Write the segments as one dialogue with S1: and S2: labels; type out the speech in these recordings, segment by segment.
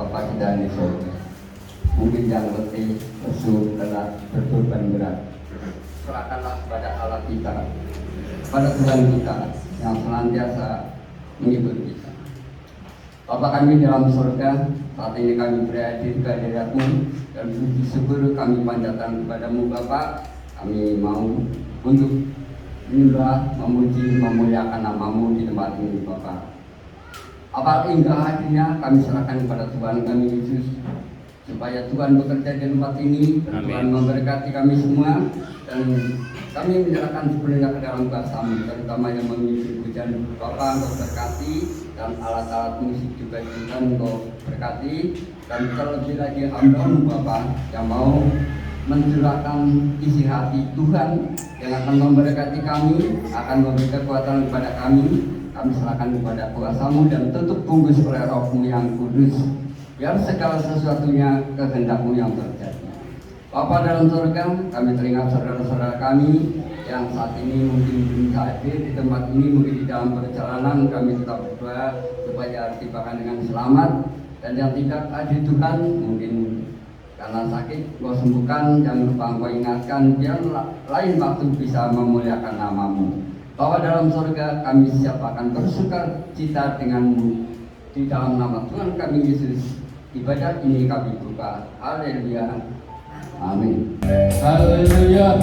S1: Bapa kita di surga. Mungkin yang letih, lesu, lelah, berkorban berat, serahkanlah kepada Allah kita, pada Tuhan kita yang senantiasa menghibur kita. Bapa kami dalam surga, saat ini kami berada di hadirat-Mu dan puji syukur kami panjatkan kepadamu Bapa. Kami mau untuk menyembah, memuji, memuliakan nama-Mu di tempat ini Bapa. Apa hingga hadirnya kami serahkan kepada Tuhan kami Yesus, supaya Tuhan bekerja di tempat ini dan Tuhan memberkati kami semua, dan kami menyerahkan sepenuhnya ke dalam kuasa-Mu, terutama yang mengisi pujian Bapa Engkau berkati, dan alat-alat musik juga Tuhan Engkau berkati, dan terlebih lagi hamba-Mu Bapa yang mau mencurahkan isi hati Tuhan yang akan memberkati kami, akan memberi kekuatan kepada kami. Kami serahkan kepada kuasa-Mu dan tutup bungkus oleh Roh-Mu yang kudus, biar segala sesuatunya kehendak-Mu yang terjadi. Bapa dalam surga, kami teringat saudara-saudara kami yang saat ini mungkin belum hadir di tempat ini, mungkin di dalam perjalanan. Kami tetap berdoa supaya tibakan dengan selamat, dan yang tidak hadir Tuhan mungkin karena sakit Engkau sembuhkan, jangan lupa Engkau ingatkan, biar lain waktu bisa memuliakan nama-Mu. Bapa dalam surga, kami siap akan bersuka cita dengan-Mu di dalam nama Tuhan kami Yesus. Ibadah ini kami buka. Haleluya. Amin.
S2: Haleluya.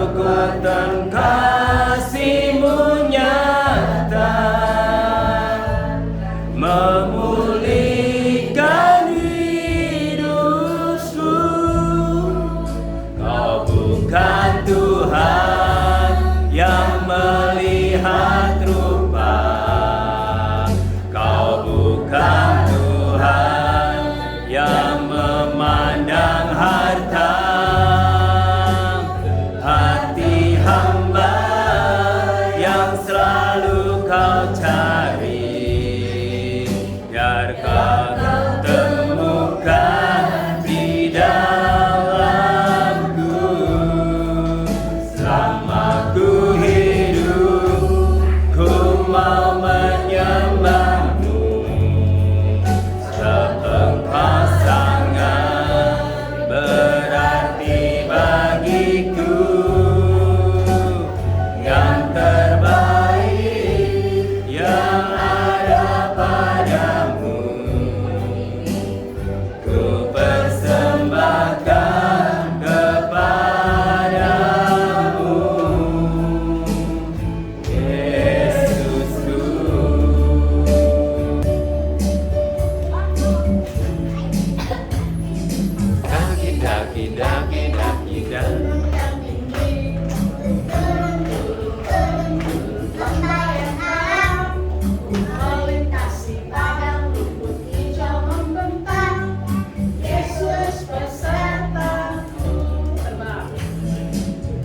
S2: kekuatan kasih-Mu nyata memulihkan hidupku. Kau bukan Tuhan yang melihat rupa, Kau bukan Tuhan yang memandang harta. Hati hamba yang selalu Kau cari, biar Kau temukan di dalamku. Selama ku hidup, ku mau menyembah-Mu. Engkau sangat berarti bagiku, yang terbaik yang ada padamu. Ku persembahkan kepadamu, Yesusku. Daki, daki, daki, daki.
S3: Melintasi padang rumput hijau membentang, Yesus besertaku. Terbang,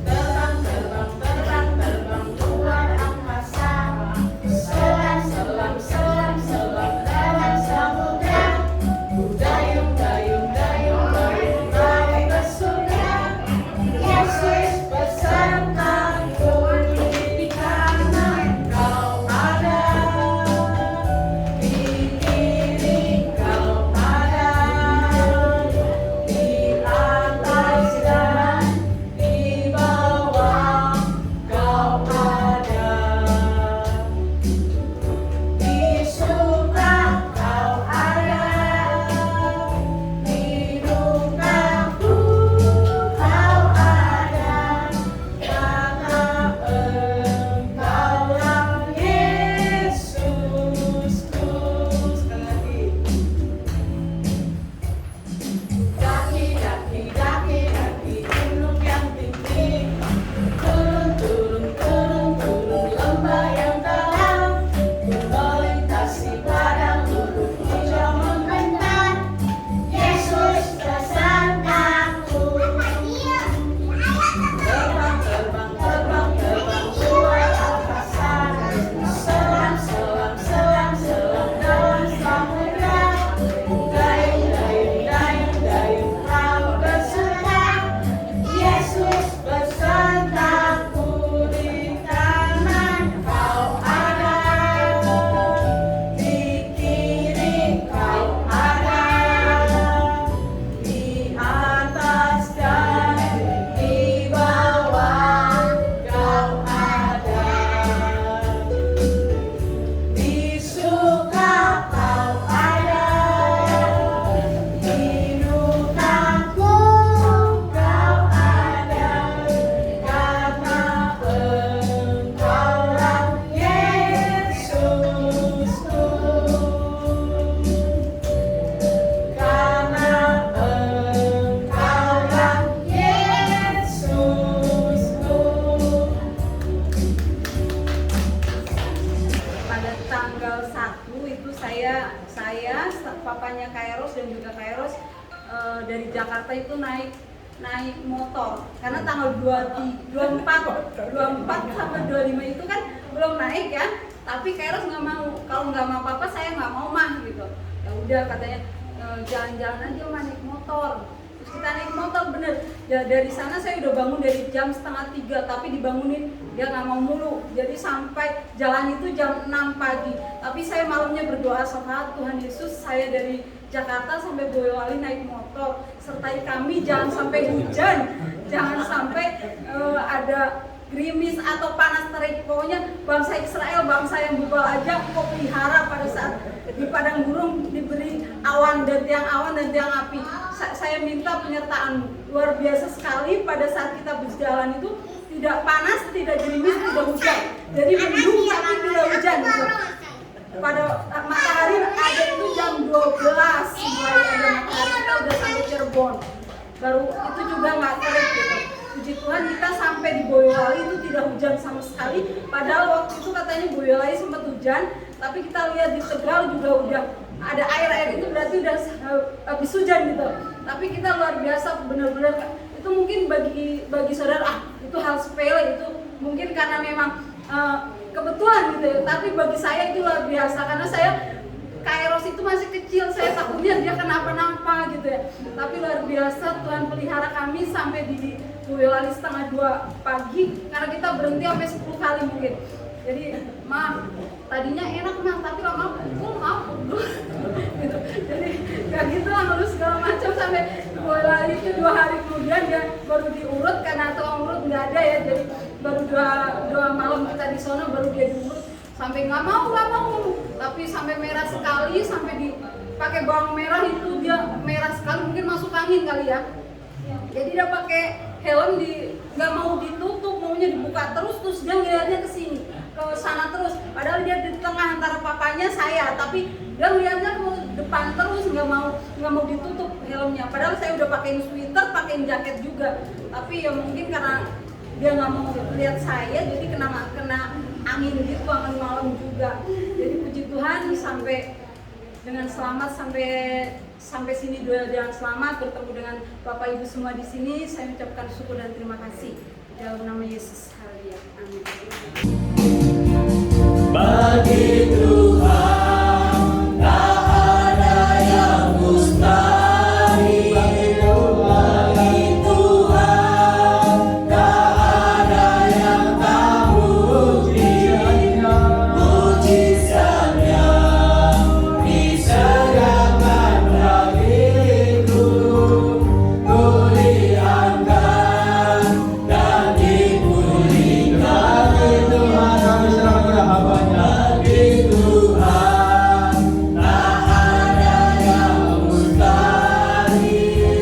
S3: terbang, terbang, terbang, terbang luar angkasa. Selam, selam, selam, selam dalam samudra. Dayung, dayung, dayung, dayung, dayung ke surga. Yesus besertaku, di kanan Kau ada, di kiri Kau ada, di atas dan di bawah Kau ada. Di suka Kau ada, di dukaku Kau ada, karena Engkaulah Yesusku. Sekali lagi. Daki, daki, daki, daki gunung yang tinggi. Turun, turun, turun, turun lembah yang dalam. Melintasi padang rumput hijau membentang, Yesus besertaku. Terbang, terbang, terbang, terbang luar angkasa. Selam, selam, selam, selam dalam samudra. Dayung, dayung, dayung, dayung Kau ke surga. Yesus besertaku, di kanan Kau ada, di kiri Kau ada, di atas dan di bawah Kau ada. Di suka Kau ada, di dukaku Kau ada, karena Engkaulah Yesusku. Karena Engkaulah Yesusku.
S4: Pada tanggal 1 itu saya papanya Kairos dan juga Kairos dari Jakarta itu naik motor, karena tanggal 24 sampai 25 itu kan belum naik ya, tapi Kairos nggak mau, kalau nggak mau apa-apa saya nggak mau mah gitu. Ya udah katanya jalan-jalan aja mah naik motor. Terus kita naik motor bener ya, dari sana saya udah bangun dari jam 2:30, tapi dibangunin dia nggak mau mulu, jadi sampai jalan itu jam 6 pagi. Tapi saya malamnya berdoa sama Tuhan Yesus, saya dari Jakarta sampai Boyolali naik motor, sertai kami jangan sampai hujan, jangan sampai ada gerimis atau panas terik. Pokoknya bangsa Israel, bangsa yang bebal aja kok pelihara pada saat di padang gurun diberi awan dan tiang api. Saya minta penyertaan luar biasa sekali pada saat kita berjalan itu, tidak panas, tidak gerimis, tidak hujan. Jadi mendung tapi tidak hujan gitu. Pada matahari ada itu jam 12 mulai ada matahari, kita udah sampai Cirebon. Baru itu juga nggak terik gitu. Puji Tuhan kita sampai di Boyolali itu tidak hujan sama sekali. Padahal waktu itu katanya Boyolali sempat hujan, tapi kita lihat di Tegal juga udah ada air itu berarti udah habis hujan gitu. Tapi kita luar biasa benar-benar. Itu mungkin bagi saudara itu hal sepele, itu mungkin karena memang kebetulan gitu ya. Tapi bagi saya itu luar biasa karena saya Kairos itu masih kecil, saya takutnya dia kenapa-napa gitu ya. Tapi luar biasa Tuhan pelihara kami sampai di Boyolali setengah 2 pagi karena kita berhenti sampai 10 kali mungkin. Jadi tadinya enak tapi lama pukul gitu. Jadi kayak gitu lah harus segala macam sampai Boyolali itu 2 hari kemudian dia baru diurut karena tukang urut nggak ada ya. Jadi baru dua malam kita di sana baru dia diurut. Sampai nggak mau, tapi sampai merah sekali, sampai dipakai bawang merah itu dia merah sekali, mungkin masuk angin kali ya. Jadi dia pakai helm nggak mau ditutup, maunya dibuka terus dia ngeliatnya ke sini, ke sana terus. Padahal dia di tengah antara papanya saya, tapi dia ngeliatnya ke depan terus, nggak mau ditutup helmnya. Padahal saya udah pakai sweater, pakai jaket juga, tapi ya mungkin karena dia nggak mau lihat saya, jadi kena angin gitu, angin malam juga. Jadi puji Tuhan sampai dengan selamat sampai sini dengan selamat bertemu dengan Bapak Ibu semua di sini. Saya ucapkan syukur dan terima kasih dalam nama Yesus. Haleluya. Amin.
S2: Bagi Tuhan tak ada yang mustahil. Bagi Tuhan tak ada yang tak mungkin. Mujizatnya disediakan bagiku. Ku diangkat dan dipulihkan. Tuhan kami serahkan kepada hamba-Nya. Bagi Tuhan tak ada yang mustahil.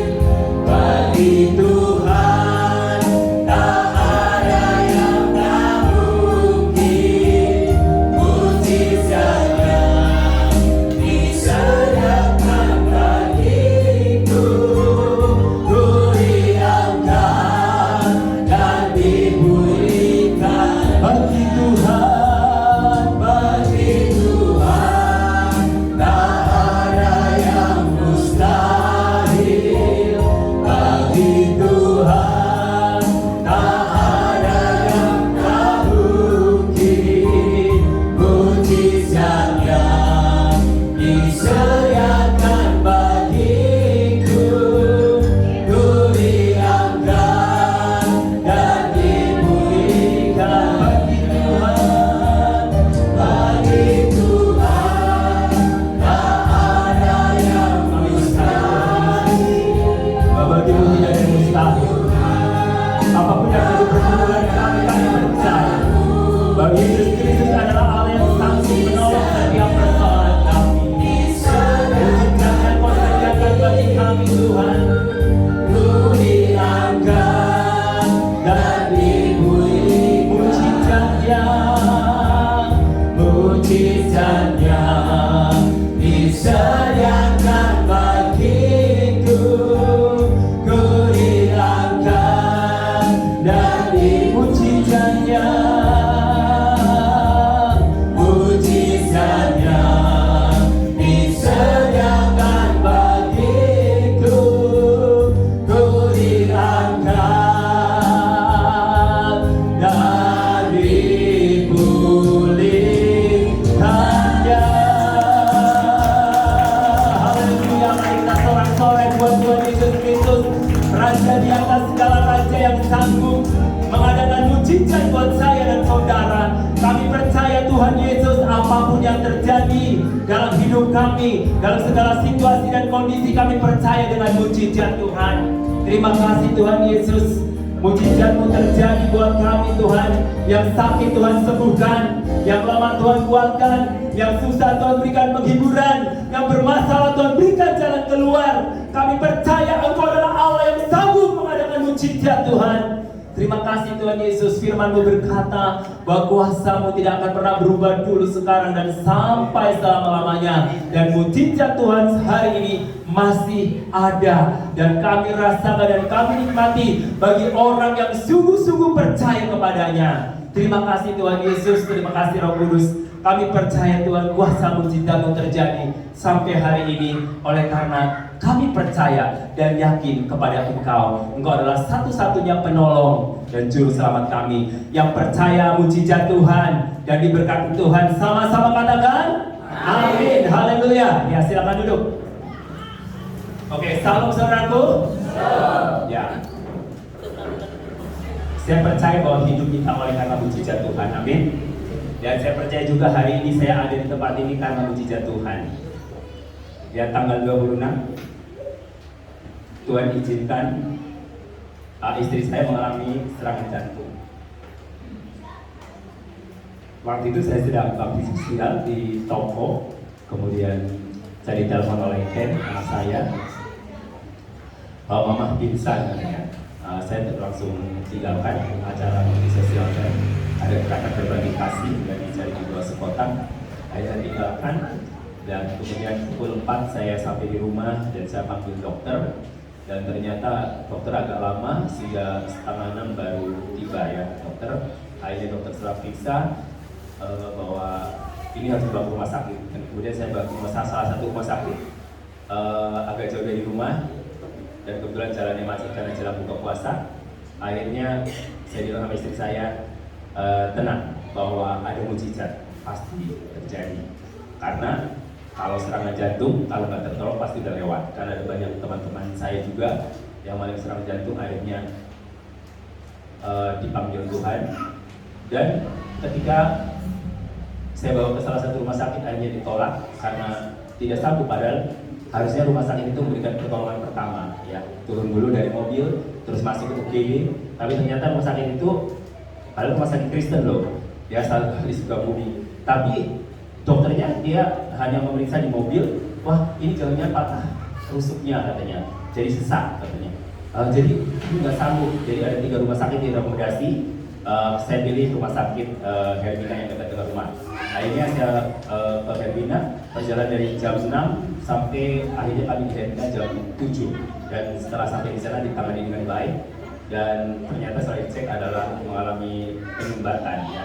S2: Bagi Tuhan tak ada yang tak mungkin. Mujizatnya disediakan bagiku. Ku diangkat dan dipulihkan. Bagi Tuhan tak ada yang mustahil. Bagi Tuhan tak ada yang tak mungkin. Mujizatnya disediakan bagiku. Ku diangkat dan dipulihkan. Bagi Tuhan tak ada yang mustahil. Bagi Tuhan tidak ada yang mustahil. Apapun yang terjadi pergumulan kami percaya bagi Yesus Kristus adalah Allah yang sanggup menolong setiap persoalan kami. Wujudkan yang Kau sediakan bagi kami Tuhan. Ku diangkat dan dipulihkan. Mujizatnya disediakan bagiku. Ku diangkat dan mujizatnya disediakan bagiku. Ku diangkat dan dipulihkannya. Haleluya, mari kita sorak-sorai buat Tuhan Yesus Kristus, Raja di atas segala raja yang sanggup mengadakan mujizat buat saya dan saudara. Kami percaya Tuhan Yesus, apapun yang terjadi dalam hidup kami, dalam segala situasi dan kondisi, kami percaya dengan mujizat Tuhan. Terima kasih Tuhan Yesus. Mujizat-Mu terjadi buat kami Tuhan. Yang sakit Tuhan sembuhkan, yang lemah Tuhan kuatkan, yang susah Tuhan berikan penghiburan, yang bermasalah Tuhan berikan jalan keluar. Kami percaya Engkau adalah Allah yang sanggup mengadakan mujizat Tuhan. Terima kasih Tuhan Yesus, firman-Mu berkata bahwa kuasa-Mu tidak akan pernah berubah dulu, sekarang, dan sampai selama-lamanya. Dan mujizat Tuhan hari ini masih ada, dan kami rasakan dan kami nikmati bagi orang yang sungguh-sungguh percaya kepadanya. Terima kasih Tuhan Yesus, terima kasih Roh Kudus. Kami percaya Tuhan, kuasa mujizat-Mu terjadi sampai hari ini, oleh karena kami percaya dan yakin kepada Engkau. Engkau adalah satu-satunya penolong dan juru selamat kami. Yang percaya mujizat Tuhan dan diberkati Tuhan, sama-sama katakan amin. Haleluya. Ya, silakan duduk. Oke, salam saudaraku. Ya. Saya percaya bahwa hidup kita oleh karena mujizat Tuhan. Amin. Dan saya percaya juga hari ini saya ada di tempat ini karena mujizat Tuhan. Ya, tanggal 26 Tuhan izinkan istri saya mengalami serangan jantung. Waktu itu saya sedang bakti sosial di toko, kemudian saya ditelepon oleh Ken, anak saya, bahwa mama pingsan katanya. Saya langsung tinggalkan acara bakti sosial dan ada gerakan berbagi kasih dan dicari di dua sekotak. Saya tinggalkan dan kemudian pukul 4 saya sampai di rumah dan saya panggil dokter. Dan ternyata dokter agak lama, sehingga setengah 6 baru tiba ya dokter. Akhirnya dokter setelah periksa bahwa ini harus dibawa ke rumah sakit. Dan kemudian saya bawa ke salah satu rumah sakit agak jauh dari rumah. Dan kebetulan jalannya macet karena jalan buka puasa. Akhirnya saya bilang sama istri saya, tenang bahwa ada mujizat pasti terjadi. Karena kalau serangan jantung, kalau nggak tertolong pasti udah lewat. Karena ada banyak teman-teman saya juga yang mengalami serangan jantung, akhirnya dipanggil Tuhan. Dan ketika saya bawa ke salah satu rumah sakit, akhirnya ditolak karena tidak sanggup. Padahal harusnya rumah sakit itu memberikan pertolongan pertama, ya, turun dulu dari mobil, terus masuk ke UGD. Tapi ternyata rumah sakit itu, padahal rumah sakit Kristen loh, dia asal di Sukabumi. Tapi dokternya dia hanya memeriksa di mobil, wah ini jalannya patah rusuknya katanya, jadi sesak katanya. Jadi nggak sanggup. Jadi ada 3 rumah sakit yang rekomendasi. Saya pilih rumah sakit Hermina yang dekat dengan rumah. Akhirnya saya ke Hermina, perjalanan dari jam 6 sampai akhirnya kami di Hermina jam 7. Dan setelah sampai di sana ditangani dengan baik. Dan ternyata setelah dicek adalah mengalami penyumbatan ya.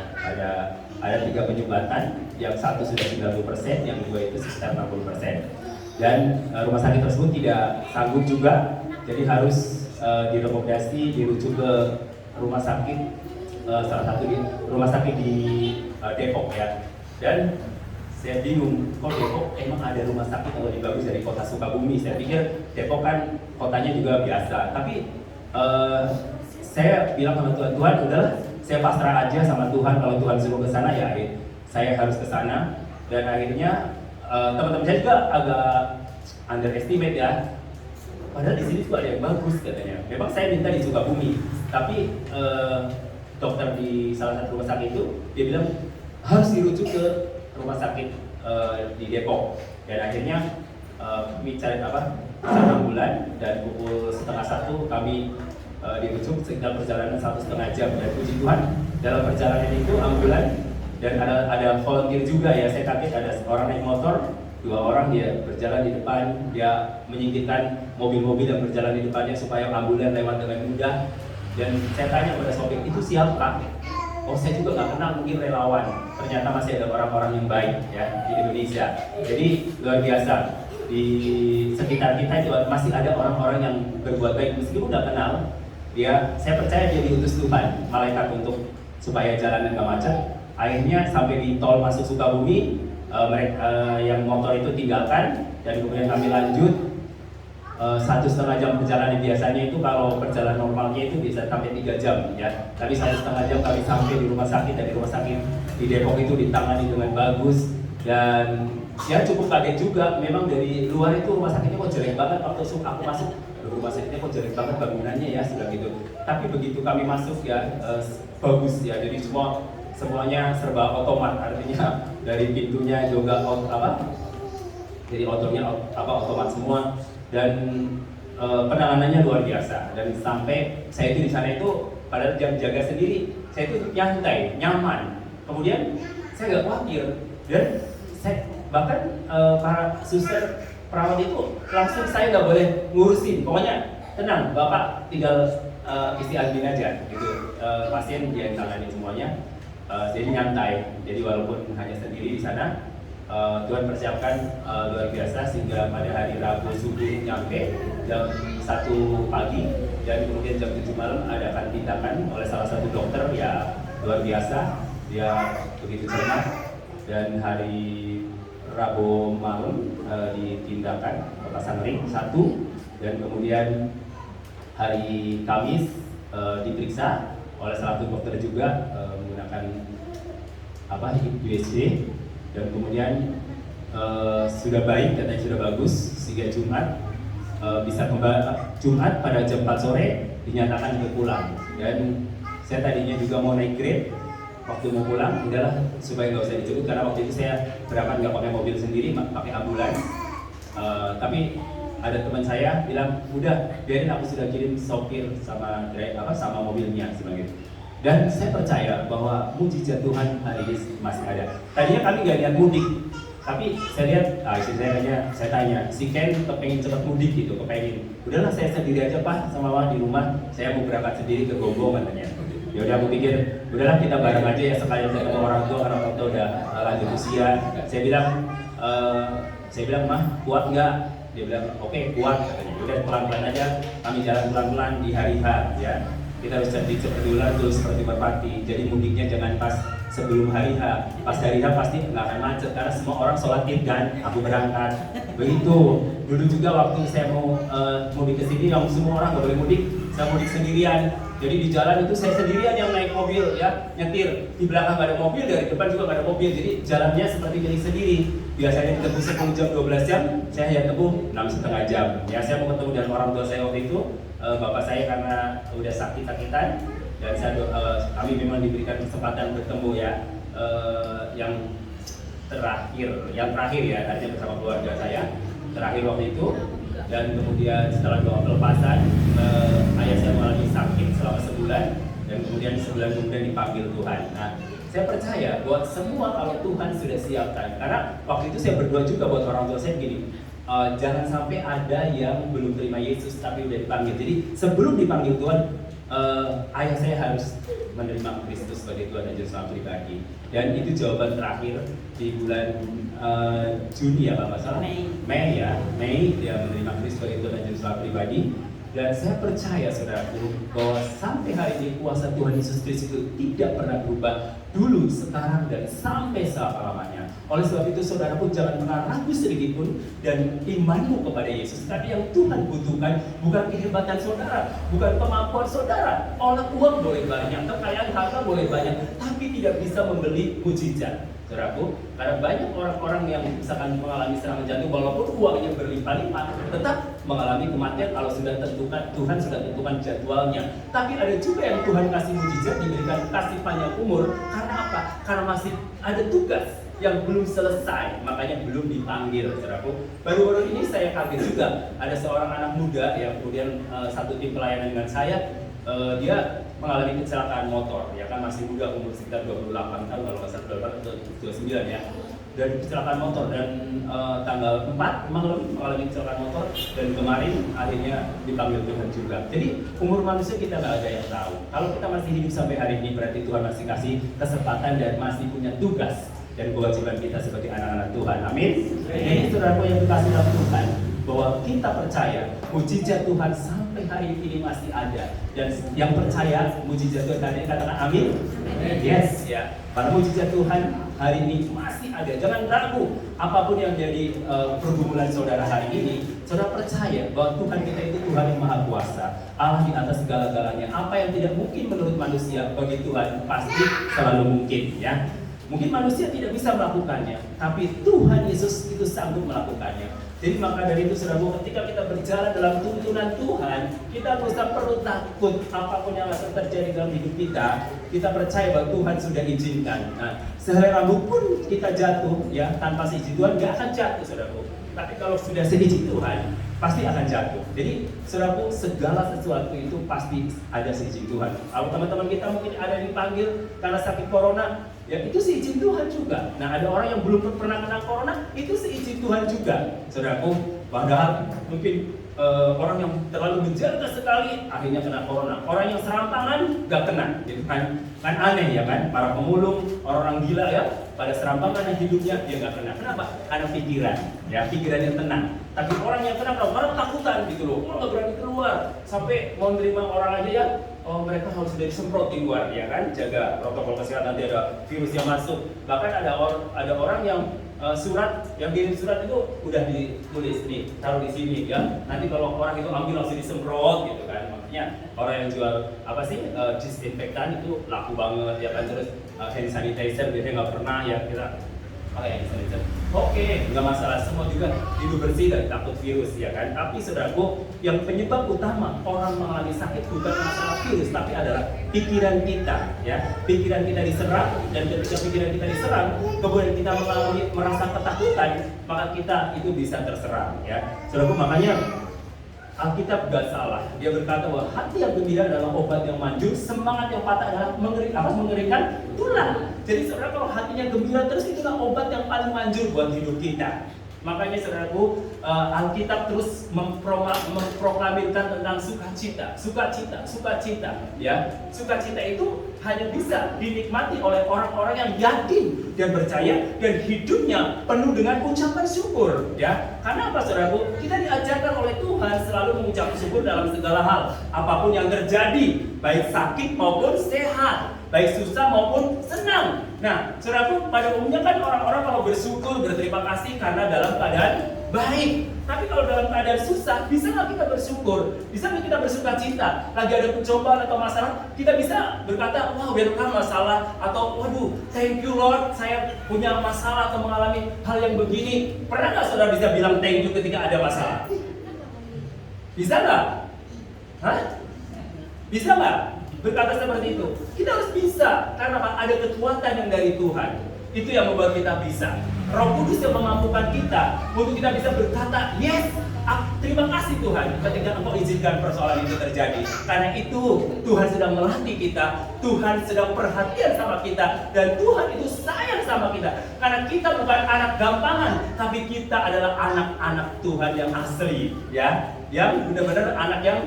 S2: Ada 3 penyumbatan, yang satu sudah 90%, yang 2 itu sekitar 60%. Dan rumah sakit tersebut tidak sanggup juga, jadi harus direkomendasi dirujuk ke rumah sakit, salah satu di rumah sakit di Depok ya. Dan saya bingung, kok Depok emang ada rumah sakit yang lebih bagus dari kota Sukabumi? Saya pikir Depok kan kotanya juga biasa, tapi saya bilang sama Tuhan, udahlah, saya pasrah aja sama Tuhan. Kalau Tuhan suruh ke sana ya saya harus ke sana. Dan akhirnya teman-teman saya juga agak underestimate ya. Padahal di sini juga ada yang bagus katanya. Memang saya minta di Sukabumi, tapi dokter di salah satu rumah sakit itu dia bilang harus dirujuk ke rumah sakit di Depok. Dan akhirnya kami cari ambulan, dan pukul 12:30 kami dirujuk sekitar perjalanan 1,5 jam. Dan puji Tuhan dalam perjalanan itu ambulan dan ada volunteer juga ya. Saya kaget, ada orang naik motor, 2 orang dia berjalan di depan, dia menyingkirkan mobil-mobil yang berjalan di depannya supaya ambulan lewat dengan mudah. Dan saya tanya pada sopir, itu siapa? Oh, saya juga nggak kenal, mungkin relawan. Ternyata masih ada orang-orang yang baik ya di Indonesia. Jadi luar biasa, di sekitar kita itu masih ada orang-orang yang berbuat baik meskipun nggak kenal. Saya percaya dia diutus Tuhan, malaikat untuk supaya jalanan nggak macet. Akhirnya sampai di tol masuk Sukabumi, mereka yang motor itu tinggalkan, dan kemudian kami lanjut 1,5 jam perjalanan. Biasanya itu kalau perjalanan normalnya itu bisa sampai 3 jam ya. Tapi 1,5 jam kami sampai di rumah sakit. Dari rumah sakit di Depok itu ditangani dengan bagus, dan ya cukup kaget juga. Memang dari luar itu rumah sakitnya kok jelek banget. Waktu aku masuk, rumah sakitnya kok jelek banget bangunannya ya, sudah gitu. Tapi begitu kami masuk ya bagus ya. Jadi semuanya serba otomat, artinya dari pintunya juga jadi otomat semua. Dan penanganannya luar biasa. Dan sampai saya itu di sana itu padahal jam jaga sendiri. Saya itu nyantai, nyaman. Kemudian saya nggak khawatir dan saya bahkan para suster perawat itu langsung saya nggak boleh ngurusin. Pokoknya tenang, Bapak tinggal istirahatin aja gitu. Pasien dia yang tangani semuanya. Jadi nyantai. Jadi walaupun hanya sendiri di sana, Tuhan persiapkan luar biasa sehingga pada hari Rabu subuh nyampe jam 1 pagi dan kemudian jam 7 malam adakan tindakan oleh salah satu dokter ya luar biasa. Dia begitu cermat dan hari Rabu malam ditindakan pasang ring 1 dan kemudian hari Kamis diperiksa oleh salah satu dokter juga menggunakan USG dan kemudian sudah baik, katanya sudah bagus sehingga Jumat bisa kembali. Jumat pada jam 4 sore dinyatakan juga pulang dan saya tadinya juga mau naik grade waktu mau pulang, udahlah supaya nggak usah dijemput karena waktu itu saya berangkat nggak pakai mobil sendiri, pakai ambulans. Tapi ada teman saya bilang udah biarin aku sudah kirim sopir sama sama mobilnya sebagai. Dan saya percaya bahwa mujizat Tuhan hari ini masih ada. Tadinya kami nggak niat mudik, tapi saya lihat, saya tanya, si Ken kepengen cepat mudik gitu, kepengen. Udahlah saya sendiri aja Pak sama Mama di rumah, saya mau berangkat sendiri ke Gombong katanya. Ya udah aku pikir, udahlah kita bareng aja ya sekalian ketemu orang tua karena orang tua udah lanjut usia. Saya bilang Mah kuat nggak? Dia bilang oke, kuat katanya. Udah pelan-pelan aja, kami jalan pelan-pelan di hari H ya. Kita harus jadi cepat dulu seperti merpati. Jadi mudiknya jangan pas sebelum hari H. Pas hari H pasti nggak akan macet karena semua orang sholat id kan. Aku berangkat. Begitu. Dulu juga waktu saya mau mudik ke sini, yang semua orang nggak boleh mudik. Saya mudik sendirian. Jadi di jalan itu saya sendirian yang naik mobil ya, nyetir. Di belakang nggak ada mobil, dari depan juga nggak ada mobil. Jadi jalannya seperti milik sendiri. Biasanya ditempuh 10 jam, 12 jam, saya hanya tempuh 6,5 jam. Ya saya mau ketemu dengan orang tua saya waktu itu. Bapak saya karena udah sakit-sakitan dan kami memang diberikan kesempatan bertemu ya. Yang terakhir ya, artinya bersama keluarga saya. Terakhir waktu itu. Dan kemudian setelah doa pelepasan, ayah saya mengalami sakit selama sebulan dan kemudian sebulan kemudian dipanggil Tuhan. Nah, saya percaya bahwa semua kalau Tuhan sudah siapkan, karena waktu itu saya berdoa juga buat orang tua saya begini, jangan sampai ada yang belum terima Yesus tapi udah dipanggil. Jadi sebelum dipanggil Tuhan, ayah saya harus menerima Kristus sebagai Tuhan dan Juru Selamat pribadi. Dan itu jawaban terakhir di bulan Juni ya Pak Masalah. Mei dia menerima Kristus sebagai Tuhan dan Juru Selamat pribadi. Dan saya percaya saudaraku bahwa sampai hari ini kuasa Tuhan Yesus Kristus itu tidak pernah berubah dulu, sekarang dan sampai selama-lamanya. Oleh sebab itu saudaraku jangan pernah ragu sedikit pun dan imanmu kepada Yesus. Tapi yang Tuhan butuhkan bukan kehebatan saudara, bukan kemampuan saudara. Orang uang boleh banyak, kekayaan harta boleh banyak, tapi tidak bisa membeli mujizat. Saudaraku, karena banyak orang-orang yang misalkan mengalami serangan jantung walaupun uangnya berlimpah-limpah, tetap mengalami kematian kalau sudah tentukan, Tuhan sudah tentukan jadwalnya. Tapi ada juga yang Tuhan kasih mujizat, diberikan kasih panjang umur. Karena apa? Karena masih ada tugas yang belum selesai, makanya belum dipanggil. Saudaraku, baru-baru ini saya kaget juga, ada seorang anak muda yang kemudian satu tim pelayanan dengan saya, dia mengalami kecelakaan motor, ya kan masih muda, umur sekitar 28 tahun kalau nggak salah, 29 ya. Dan kecelakaan motor dan tanggal 4 malam mengalami kecelakaan motor dan kemarin akhirnya dipanggil Tuhan juga. Jadi umur manusia kita nggak ada yang tahu. Kalau kita masih hidup sampai hari ini berarti Tuhan masih kasih kesempatan dan masih punya tugas dan kewajiban kita sebagai anak-anak Tuhan. Amin. Jadi saudaraku yang dikasih dalam Tuhan, bahwa kita percaya mujizat Tuhan sampai hari ini masih ada, dan yang percaya mujizat Tuhan hari ini katakan amin. Yes ya, para mujizat Tuhan hari ini masih ada. Jangan ragu apapun yang jadi pergumulan saudara hari ini, saudara percaya bahwa Tuhan kita itu Tuhan yang maha kuasa, Allah di atas segala-galanya. Apa yang tidak mungkin menurut manusia bagi Tuhan pasti selalu mungkin ya. Mungkin manusia tidak bisa melakukannya, tapi Tuhan Yesus itu sanggup melakukannya. Jadi maka dari itu saudaraku, ketika kita berjalan dalam tuntunan Tuhan, kita tidak usah perlu takut apapun yang akan terjadi dalam hidup kita. Kita percaya bahwa Tuhan sudah izinkan. Nah, sehelai rambut pun kita jatuh ya tanpa seizin Tuhan nggak akan jatuh saudaraku. Tapi kalau sudah seizin Tuhan, pasti akan jatuh. Jadi saudaraku, segala sesuatu itu pasti ada seizin Tuhan. Kalau teman-teman kita mungkin ada dipanggil karena sakit corona, ya itu seizin Tuhan juga. Nah, ada orang yang belum pernah kena corona, itu seizin Tuhan juga. Saudaraku, padahal mungkin orang yang terlalu menjaga sekali akhirnya kena corona. Orang yang serampangan gak kena. Jadi kan aneh ya kan, para pemulung, orang-orang gila ya, pada serampangan hidupnya dia gak kena. Kenapa? Karena pikiran, ya pikirannya tenang. Tapi orang yang kena, orang takutan gitu loh, orang gak berani keluar. Sampai mau nerima orang aja ya, oh mereka harus sudah disemprot di luar ya kan, jaga protokol kesehatan, nanti ada virus yang masuk. Bahkan ada orang yang surat, yang kirim surat itu udah ditulis nih, taruh di sini ya. Nanti kalau orang itu ambil langsung disemprot gitu kan. Makanya orang yang jual apa sih disinfektan itu laku banget ya kan. Terus hand sanitizer biasanya nggak pernah ya kita pakai hand sanitizer. Oke, nggak masalah, semua juga hidup bersih dan takut virus ya kan. Tapi saudaraku, yang penyebab utama orang mengalami sakit bukan masalah virus, tapi adalah pikiran kita ya. Pikiran kita diserang, dan ketika pikiran kita diserang, kemudian kita merasa ketakutan, maka kita itu bisa terserang ya. Saudaraku, makanya Alkitab gak salah. Dia berkata bahwa hati yang gembira adalah obat yang manjur, semangat yang patah adalah mengerikan tulang. Jadi saudara, kalau hatinya gembira terus, itulah obat yang paling manjur buat hidup kita. Makanya saudaraku, Alkitab terus memproklamirkan tentang sukacita, ya. Sukacita itu hanya bisa dinikmati oleh orang-orang yang yakin dan percaya dan hidupnya penuh dengan ucapan syukur, ya. Karena apa saudaraku? Kita diajarkan oleh Tuhan selalu mengucap syukur dalam segala hal, apapun yang terjadi, baik sakit maupun sehat, baik susah maupun senang. Nah, saudaraku, pada umumnya kan orang-orang kalau bersyukur, berterima kasih karena dalam keadaan baik. Tapi kalau dalam keadaan susah, bisa nggak kita bersyukur? Bisa nggak kita bersuka cita? Lagi ada pencobaan atau masalah, kita bisa berkata, wow, welcome masalah, atau waduh, thank you Lord, saya punya masalah atau mengalami hal yang begini. Pernah nggak saudara bisa bilang thank you ketika ada masalah? Bisa nggak? Hah? Bisa nggak? Berkata seperti itu. Kita harus bisa, karena ada kekuatan yang dari Tuhan. Itu yang membuat kita bisa. Roh Kudus yang memampukan kita untuk kita bisa berkata, yes, terima kasih Tuhan ketika Engkau izinkan persoalan itu terjadi. Karena itu Tuhan sedang melatih kita, Tuhan sedang perhatian sama kita, dan Tuhan itu sayang sama kita. Karena kita bukan anak gampangan, tapi kita adalah anak-anak Tuhan yang asli, ya, yang benar-benar anak yang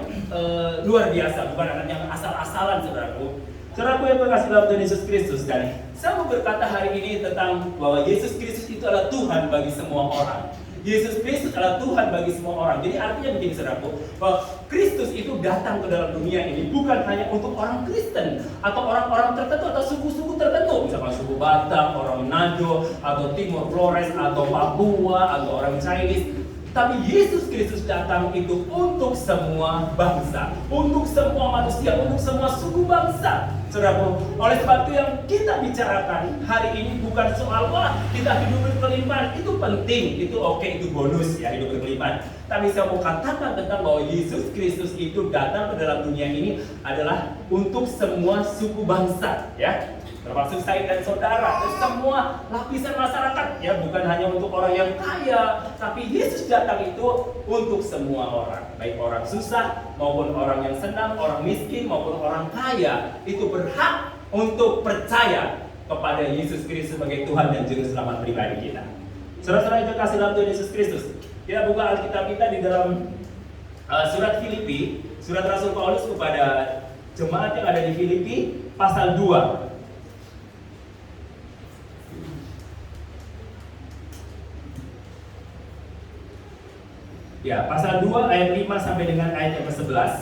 S2: luar biasa, bukan anak yang asal-asalan, saudaraku. Saudaraku yang berkasih dalam Tuhan Yesus Kristus, dan saya mau berkata hari ini tentang bahwa Yesus Kristus itu adalah Tuhan bagi semua orang. Yesus Kristus adalah Tuhan bagi semua orang. Jadi artinya begini saudaraku, bahwa Kristus itu datang ke dalam dunia ini bukan hanya untuk orang Kristen atau orang-orang tertentu atau suku-suku tertentu, misalkan suku Batak, orang Manado, atau Timur Flores, atau Papua, atau orang Chinese. Tapi Yesus Kristus datang itu untuk semua bangsa, untuk semua manusia, untuk semua suku bangsa. Saudaraku, oleh sebab itu yang kita bicarakan hari ini bukan soal wah kita hidup berkelimpahan, itu penting, itu oke, itu bonus ya hidup berkelimpahan. Tapi saya mau katakan tentang bahwa Yesus Kristus itu datang ke dalam dunia ini adalah untuk semua suku bangsa, ya. Termasuk saya dan saudara, dan semua lapisan masyarakat, ya, bukan hanya untuk orang yang kaya, tapi Yesus datang itu untuk semua orang, baik orang susah maupun orang yang senang, orang miskin maupun orang kaya, itu berhak untuk percaya kepada Yesus Kristus sebagai Tuhan dan Juru Selamat pribadi kita. Saudara-saudara yang kasih dalam Tuhan Yesus Kristus, kita buka Alkitab kita di dalam surat Filipi, surat Rasul Paulus kepada jemaat yang ada di Filipi, pasal 2. Ya, pasal 2 ayat 5 sampai dengan ayat yang ke-11.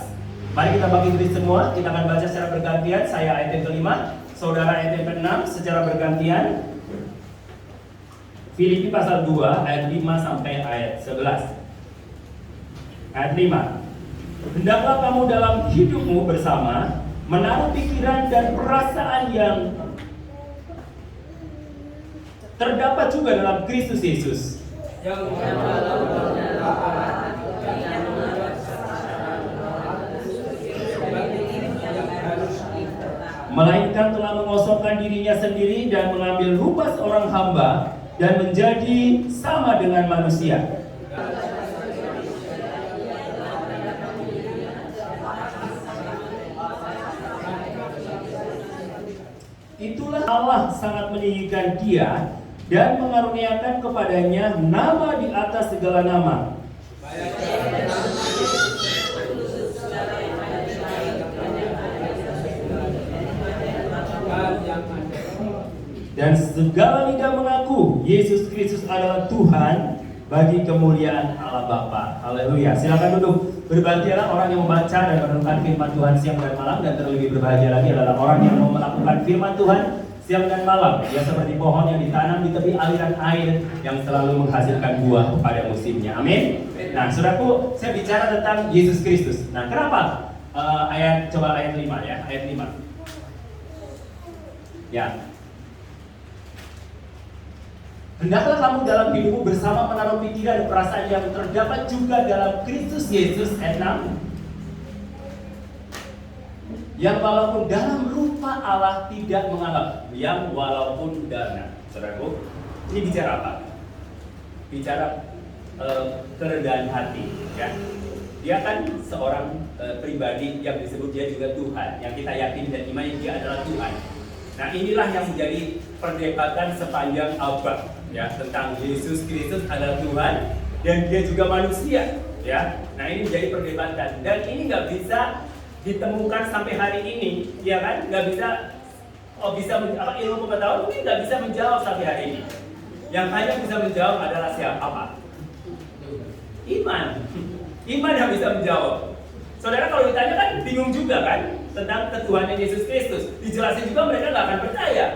S2: Mari kita bagi diri semua, kita akan baca secara bergantian. Saya ayat yang ke-5, saudara ayat yang ke-6 secara bergantian. Filipi pasal 2 ayat 5 sampai ayat 11. Ayat 5. Hendaklah kamu dalam hidupmu bersama menaruh pikiran dan perasaan yang terdapat juga dalam Kristus Yesus. Melainkan telah mengosongkan dirinya sendiri dan mengambil rupa seorang hamba dan menjadi sama dengan manusia. Itulah Allah sangat meninggikan dia dan mengaruniakan kepadanya nama di atas segala nama. Dan segala lidah mengaku Yesus Kristus adalah Tuhan bagi kemuliaan Allah Bapa. Haleluya. Silakan duduk. Berbahagialah orang yang membaca dan merenungkan firman Tuhan siang dan malam, dan terlebih berbahagia lagi adalah orang yang mau melakukan firman Tuhan siang dan malam. Dia seperti pohon yang ditanam di tepi aliran air yang selalu menghasilkan buah pada musimnya. Amin. Nah, saudaraku, saya bicara tentang Yesus Kristus. Nah, kenapa? Coba ayat 5 ya, ayat 5. Ya. Hendaklah kamu dalam hidupmu bersama menaruh pikiran dan perasaan yang terdapat juga dalam Kristus Yesus, ayat 6. Yang walaupun dalam rupa Allah tidak menganggap, yang walaupun dalam. Saudaraku, ini bicara apa? Bicara kerendahan hati, ya. Dia kan seorang pribadi yang disebut dia juga Tuhan, yang kita yakini dan imani dia adalah Tuhan. Nah, inilah yang menjadi perdebatan sepanjang abad, ya, tentang Yesus Kristus adalah Tuhan dan dia juga manusia, ya. Nah, ini menjadi perdebatan dan ini nggak bisa ditemukan sampai hari ini, ya kan? Nggak bisa, ilmu pengetahuan mungkin nggak bisa menjawab sampai hari ini. Yang hanya bisa menjawab adalah siapa? Iman. Iman yang bisa menjawab. Saudara, kalau ditanya kan bingung juga kan tentang ketuhanan Yesus Kristus. Dijelasin juga mereka nggak akan percaya.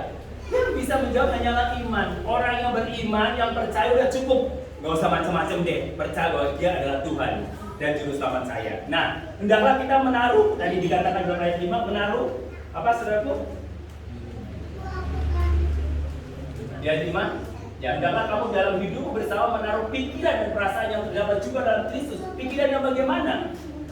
S2: Yang bisa menjawab hanyalah iman. Orang yang beriman, yang percaya udah cukup. Nggak usah macam-macam deh. Percaya bahwa dia adalah Tuhan dan juru selamat saya. Nah, hendaklah kita menaruh, tadi dikatakan dalam ayat 5, menaruh apa, saudaraku? Di ayat 5, ya, hendaklah kamu dalam hidupmu bersama menaruh pikiran dan perasaan yang terdapat juga dalam Kristus. Pikiran yang bagaimana?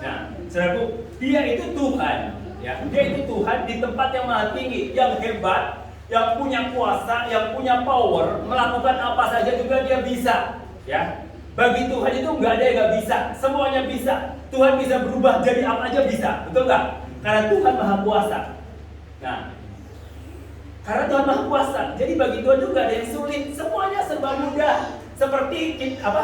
S2: Nah, saudaraku, dia itu Tuhan, ya. Dia itu Tuhan di tempat yang maha tinggi, yang hebat, yang punya kuasa, yang punya power, melakukan apa saja juga dia bisa, ya. Bagi Tuhan itu nggak ada yang nggak bisa, semuanya bisa. Tuhan bisa berubah jadi apa aja bisa, betul nggak? Karena Tuhan maha kuasa. Nah, karena Tuhan maha kuasa, jadi bagi Tuhan juga ada yang sulit, semuanya serba mudah. Seperti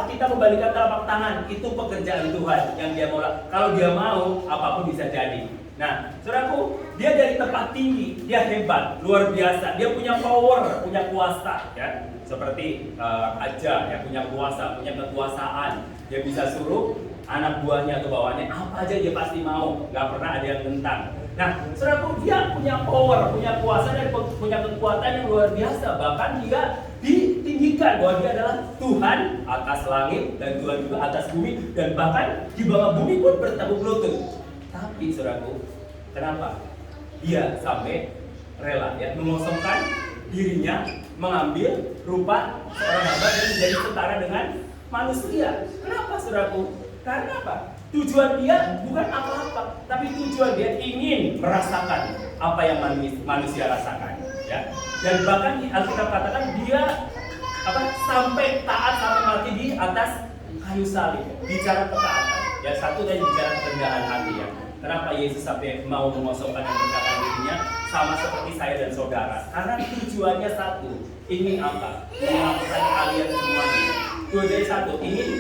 S2: kita membalikan telapak tangan, itu pekerjaan Tuhan yang dia mau. Kalau dia mau, apapun bisa jadi. Nah, saudaraku, dia dari tempat tinggi, dia hebat, luar biasa, dia punya power, punya kuasa, ya. Seperti raja yang punya kuasa, punya kekuasaan, dia bisa suruh anak buahnya atau bawahannya apa aja dia pasti mau, nggak pernah ada yang tentang. Nah, saudaraku, dia punya power, punya kuasa dan punya kekuatan yang luar biasa. Bahkan dia ditinggikan bahwa dia adalah Tuhan atas langit dan Tuhan juga atas bumi, dan bahkan di bawah bumi pun bertekuk lutut. Tapi saudaraku, kenapa dia sampai rela, ya, mengosongkan dirinya, mengambil rupa seorang hamba dan menjadi setara dengan manusia? Kenapa, saudaraku? Karena apa? Tujuan dia bukan apa-apa, tapi tujuan dia ingin merasakan apa yang manusia rasakan, ya. Dan bahkan Alkitab katakan dia sampai taat, sampai mati di atas kayu salib. Bicara ketaatan, ya, satu tadi bicara kerendahan hati, ya. Kenapa Yesus sampai mau mengosongkan dan merendahkan dirinya sama seperti saya dan saudara? Karena tujuannya satu, ingin apa? Melakukan kalian semuanya. Tujuannya satu, ingin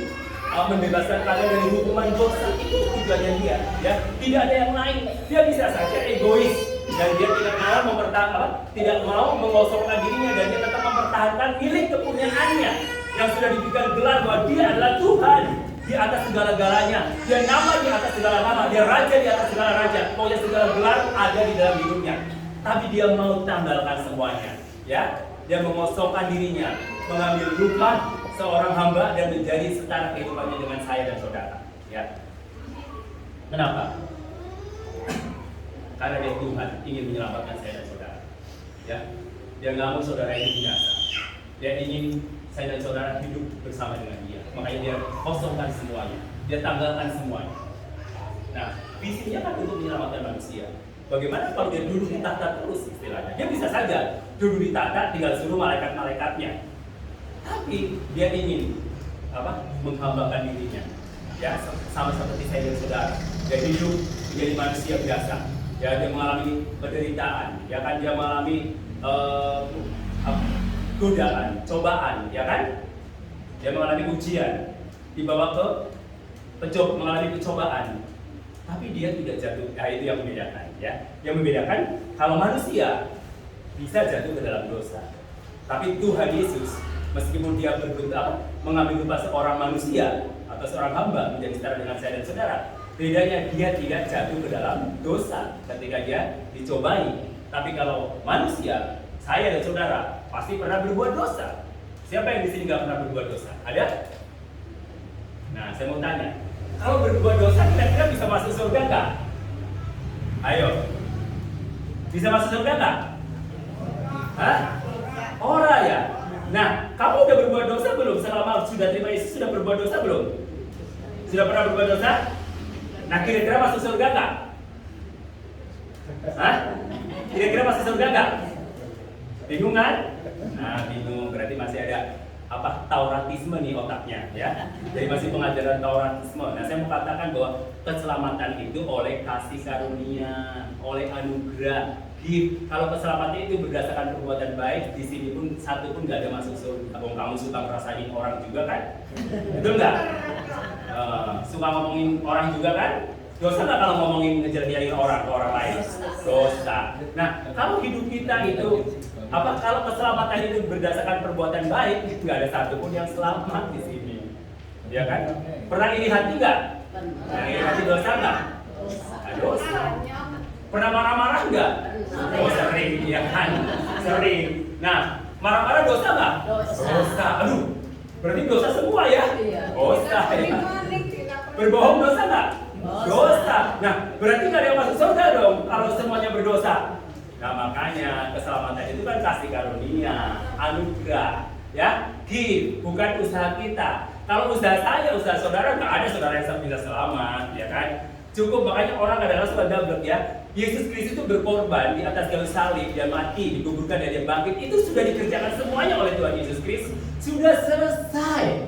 S2: membebaskan kalian dari hukuman dosa. Itu tujuannya dia, ya. Tidak ada yang lain. Dia bisa saja egois dan dia tidak mau mengosongkan dirinya, dan dia tetap mempertahankan milik kepunyaannya yang sudah diberikan gelar bahwa dia adalah Tuhan di atas segala-galanya. Dia nama di atas segala nama, dia raja di atas segala raja. Pokoknya segala gelar ada di dalam hidupnya. Tapi dia mau tanggalkan semuanya, ya. Dia mengosongkan dirinya, mengambil rupa seorang hamba dan menjadi setara kehidupannya dengan saya dan saudara, ya. Kenapa? Karena dia Tuhan ingin menyelamatkan saya dan saudara, ya. Dia nggak mau saudara itu binasa. Dia ingin saya dan saudara hidup bersama dengan dia. Makanya dia kosongkan semuanya, dia tanggalkan semuanya. Nah, visinya kan untuk menyelamatkan manusia. Bagaimana kalau dia duduk di tahta terus, istilahnya? Dia bisa saja duduk di tahta, tinggal suruh malaikat-malaikatnya. Tapi dia ingin menghambakan dirinya, ya, sama seperti saya dan saudara. Dia hidup menjadi manusia biasa. Ya, dia mengalami penderitaan, ya kan, dia mengalami godaan, cobaan, ya kan? Dia mengalami ujian, dibawa ke mengalami pencobaan. Tapi dia tidak jatuh. Nah, itu yang membedakan, ya. Yang membedakan kalau manusia bisa jatuh ke dalam dosa. Tapi Tuhan Yesus, meskipun dia mengambil rupa seorang manusia atau seorang hamba menjadi setara dengan saya dan saudara, bedanya dia tidak jatuh ke dalam dosa ketika dia dicobai. Tapi kalau manusia, saya dan saudara pasti pernah berbuat dosa. Siapa yang di sini nggak pernah berbuat dosa? Ada? Nah, saya mau tanya, kalau berbuat dosa kira-kira bisa masuk surga nggak? Ayo, bisa masuk surga nggak? Hah? Ora ya. Nah, kamu udah berbuat dosa belum? Selama sudah terima Yesus, sudah berbuat dosa belum? Sudah pernah berbuat dosa? Nah, kira-kira masuk surga nggak? Hah? Kira-kira masuk surga nggak? Bingung kan? Nah, bingung. Berarti masih ada tauratisme nih otaknya, ya. Jadi masih pengajaran tauratisme. Nah, saya mau katakan bahwa keselamatan itu oleh kasih karunia, oleh anugerah, gift. Kalau keselamatan itu berdasarkan perbuatan baik, di sini pun satu pun nggak ada masuk surga. Kamu suka merasain orang juga kan? Betul nggak? Suka ngomongin orang juga kan? Dosa nggak kalau ngomongin ngejelek-jelekin orang ke orang lain? Dosa. Nah, kalau hidup kita itu kalau keselamatan itu berdasarkan perbuatan baik, nggak ada satupun yang selamat di sini, ya kan? Pernah iri hati nggak? Iri hati dosa nggak? Dosa. Pernah marah-marah nggak? Oh, sering, ya kan? Sering. Nah, marah-marah dosa nggak? Dosa. Aduh, berarti dosa semua ya? Dosa. Ya. Berbohong dosa nggak? Dosa. Nah, berarti nggak ada yang masuk surga dong kalau semuanya berdosa. Nah, makanya keselamatan itu kan kasih karunia, anugerah, ya, gift, bukan usaha kita. Kalau usaha saya, usaha saudara, nggak ada saudara yang bisa selamat, ya kan? Cukup, makanya orang kadang-kadang suka double, ya. Yesus Kristus itu berkorban di atas kayu salib, dia mati, dikuburkan dan dia bangkit. Itu sudah dikerjakan semuanya oleh Tuhan Yesus Kristus. Sudah selesai.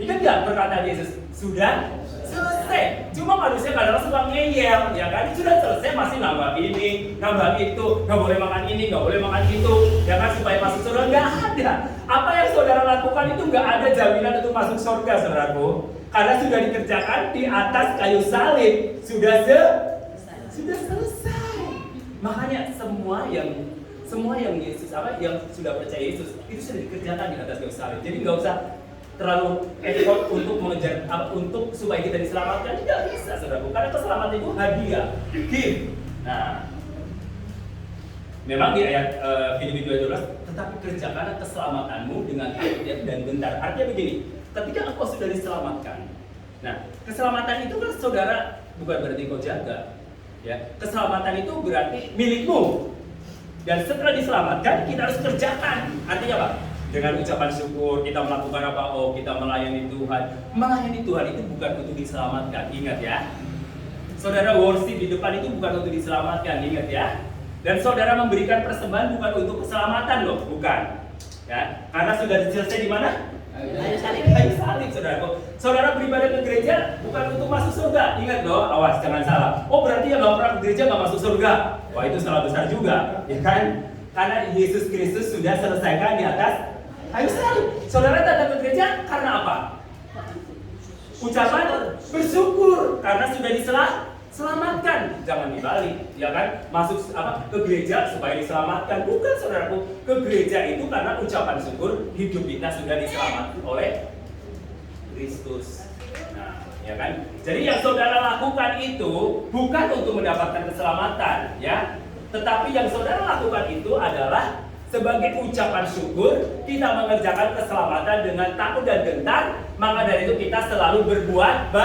S2: Ingat nggak perkataan Yesus? Sudah selesai. Cuma manusia kadang-kadang suka ngeyel, ya kan? Sudah selesai masih nambah ini, nambah itu, nggak boleh makan ini, nggak boleh makan itu, ya kan? Supaya masuk surga. Nggak ada. Apa yang saudara lakukan itu nggak ada jaminan untuk masuk surga, saudaraku. Karena sudah dikerjakan di atas kayu salib. Sudah selesai. Makanya semua yang Yesus yang sudah percaya Yesus itu sudah dikerjakan di atas kayu salib. Jadi nggak usah terlalu effort untuk mengejar untuk supaya kita diselamatkan, tidak bisa, saudaraku. Karena keselamatan itu hadiah, gift. Nah, memang di ayat Filipi 2:12, tetapi kerjakanlah keselamatanmu dengan takut dan gentar. Artinya begini, ketika engkau sudah diselamatkan, nah keselamatan itu kan saudara bukan berarti kau jaga, ya. Keselamatan itu berarti milikmu. Dan setelah diselamatkan kita harus kerjakan. Artinya apa? Dengan ucapan syukur, kita melakukan apa? Oh, kita melayani Tuhan. Melayani Tuhan itu bukan untuk diselamatkan, ingat ya. Saudara worship di depan itu bukan untuk diselamatkan, ingat ya. Dan saudara memberikan persembahan bukan untuk keselamatan loh, bukan. Ya, karena sudah selesai di mana? Kayu salib, saudara. Saudara beribadah ke gereja bukan untuk masuk surga, ingat loh. Awas, jangan salah. Oh, berarti yang nggak pernah ke gereja nggak masuk surga. Wah, itu salah besar juga, ya kan? Karena Yesus Kristus sudah selesaikan di atas kayu salib. Saudara datang ke gereja karena apa? Ucapan bersyukur karena sudah diselamatkan. Jangan dibalik, ya kan? Masuk ke gereja supaya diselamatkan. Bukan, saudaraku. Ke gereja itu karena ucapan syukur hidup kita sudah diselamatkan oleh Kristus. Nah, ya kan? Jadi yang saudara lakukan itu bukan untuk mendapatkan keselamatan, ya. Tetapi yang saudara lakukan itu adalah sebagai ucapan syukur, kita mengerjakan keselamatan dengan takut dan gentar. Maka dari itu kita selalu berbuat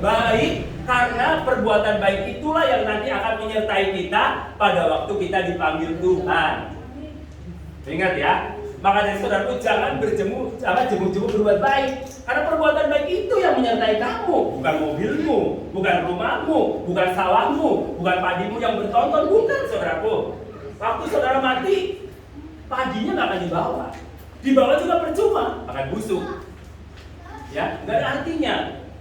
S2: baik, karena perbuatan baik itulah yang nanti akan menyertai kita pada waktu kita dipanggil Tuhan. Ingat ya. Maka dari saudaraku, jangan jemu-jemu berbuat baik, karena perbuatan baik itu yang menyertai kamu, bukan mobilmu, bukan rumahmu, bukan sawahmu, bukan padimu yang bertonton, bukan, saudaraku. Waktu saudara mati, padinya nggak akan dibawa juga percuma, akan busuk, ya, nggak ada artinya.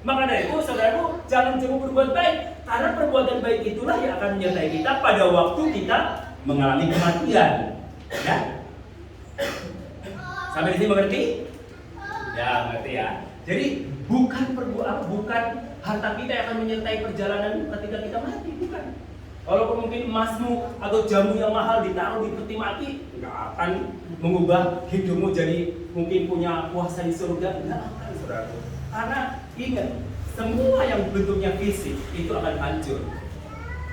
S2: Maka dari itu, saudaraku, jangan jemu berbuat baik, Karena perbuatan baik itulah yang akan menyertai kita pada waktu kita mengalami kematian. Ya? Sampai di sini mengerti? Ya, mengerti ya. Jadi bukan harta kita yang akan menyertai perjalanan ketika kita mati, bukan. Walaupun mungkin emasmu atau jamu yang mahal ditaruh di peti mati, nggak akan mengubah hidupmu jadi mungkin punya kuasa di surga, nggak akan, saudaraku. Karena ingat, semua yang bentuknya fisik itu akan hancur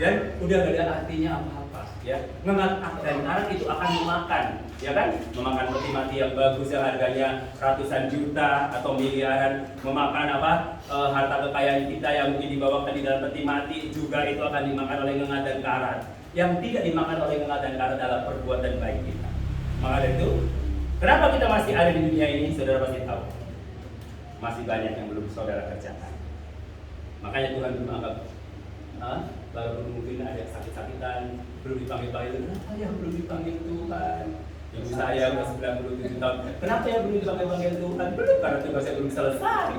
S2: dan udah gak ada artinya apa-apa, ya. Dan anak itu akan memakan, ya kan? Memakan peti mati yang bagus yang harganya ratusan juta atau miliaran, memakan harta kekayaan kita yang mungkin dibawakan di dalam peti mati juga itu akan dimakan oleh ngengat dan karat. Yang tidak dimakan oleh ngengat dan karat adalah perbuatan baik kita. Maka dari itu, kenapa kita masih ada di dunia ini? Saudara pasti tahu, masih banyak yang belum saudara kerjakan. Makanya Tuhan belum anggap, baru mungkin ada sakit-sakitan, belum dipanggil-panggil. Kenapa ya belum dipanggil Tuhan? Ibu saya udah 97 tahun. Kenapa ya belum dipanggil Tuhan? Belum, karena tugas saya belum selesai,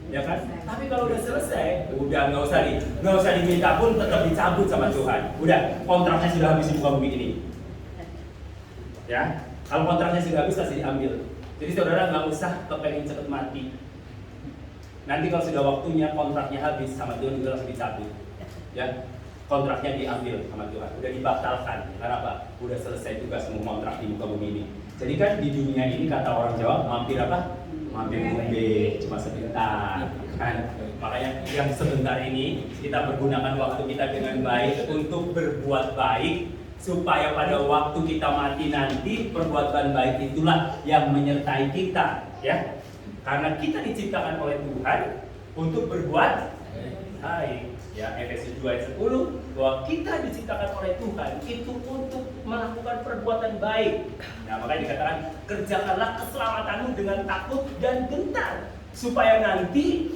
S2: ya kan? Tapi kalau udah selesai, udah nggak usah diminta pun tetap dicabut sama Tuhan. Udah, kontraknya sudah habis di muka bumi ini. Ya, kalau kontraknya sudah habis pasti diambil. Jadi saudara nggak usah kepengen cepet mati. Nanti kalau sudah waktunya kontraknya habis sama Tuhan juga langsung dicabut. Ya, kontraknya diambil sama Tuhan, udah dibatalkan. Karena apa? Udah selesai tugas semua kontrak di muka bumi ini. Jadi kan di dunia ini kata orang Jawa mampir apa? Mampir ngombe, cuma sebentar. Kan? Makanya yang sebentar ini kita pergunakan waktu kita dengan baik untuk berbuat baik, supaya pada waktu kita mati nanti perbuatan baik itulah yang menyertai kita, ya. Karena kita diciptakan oleh Tuhan untuk berbuat baik. Ya, Efesus 2 ayat 10 bahwa kita diciptakan oleh Tuhan itu untuk melakukan perbuatan baik. Nah, makanya dikatakan kerjakanlah keselamatanmu dengan takut dan gentar, supaya nanti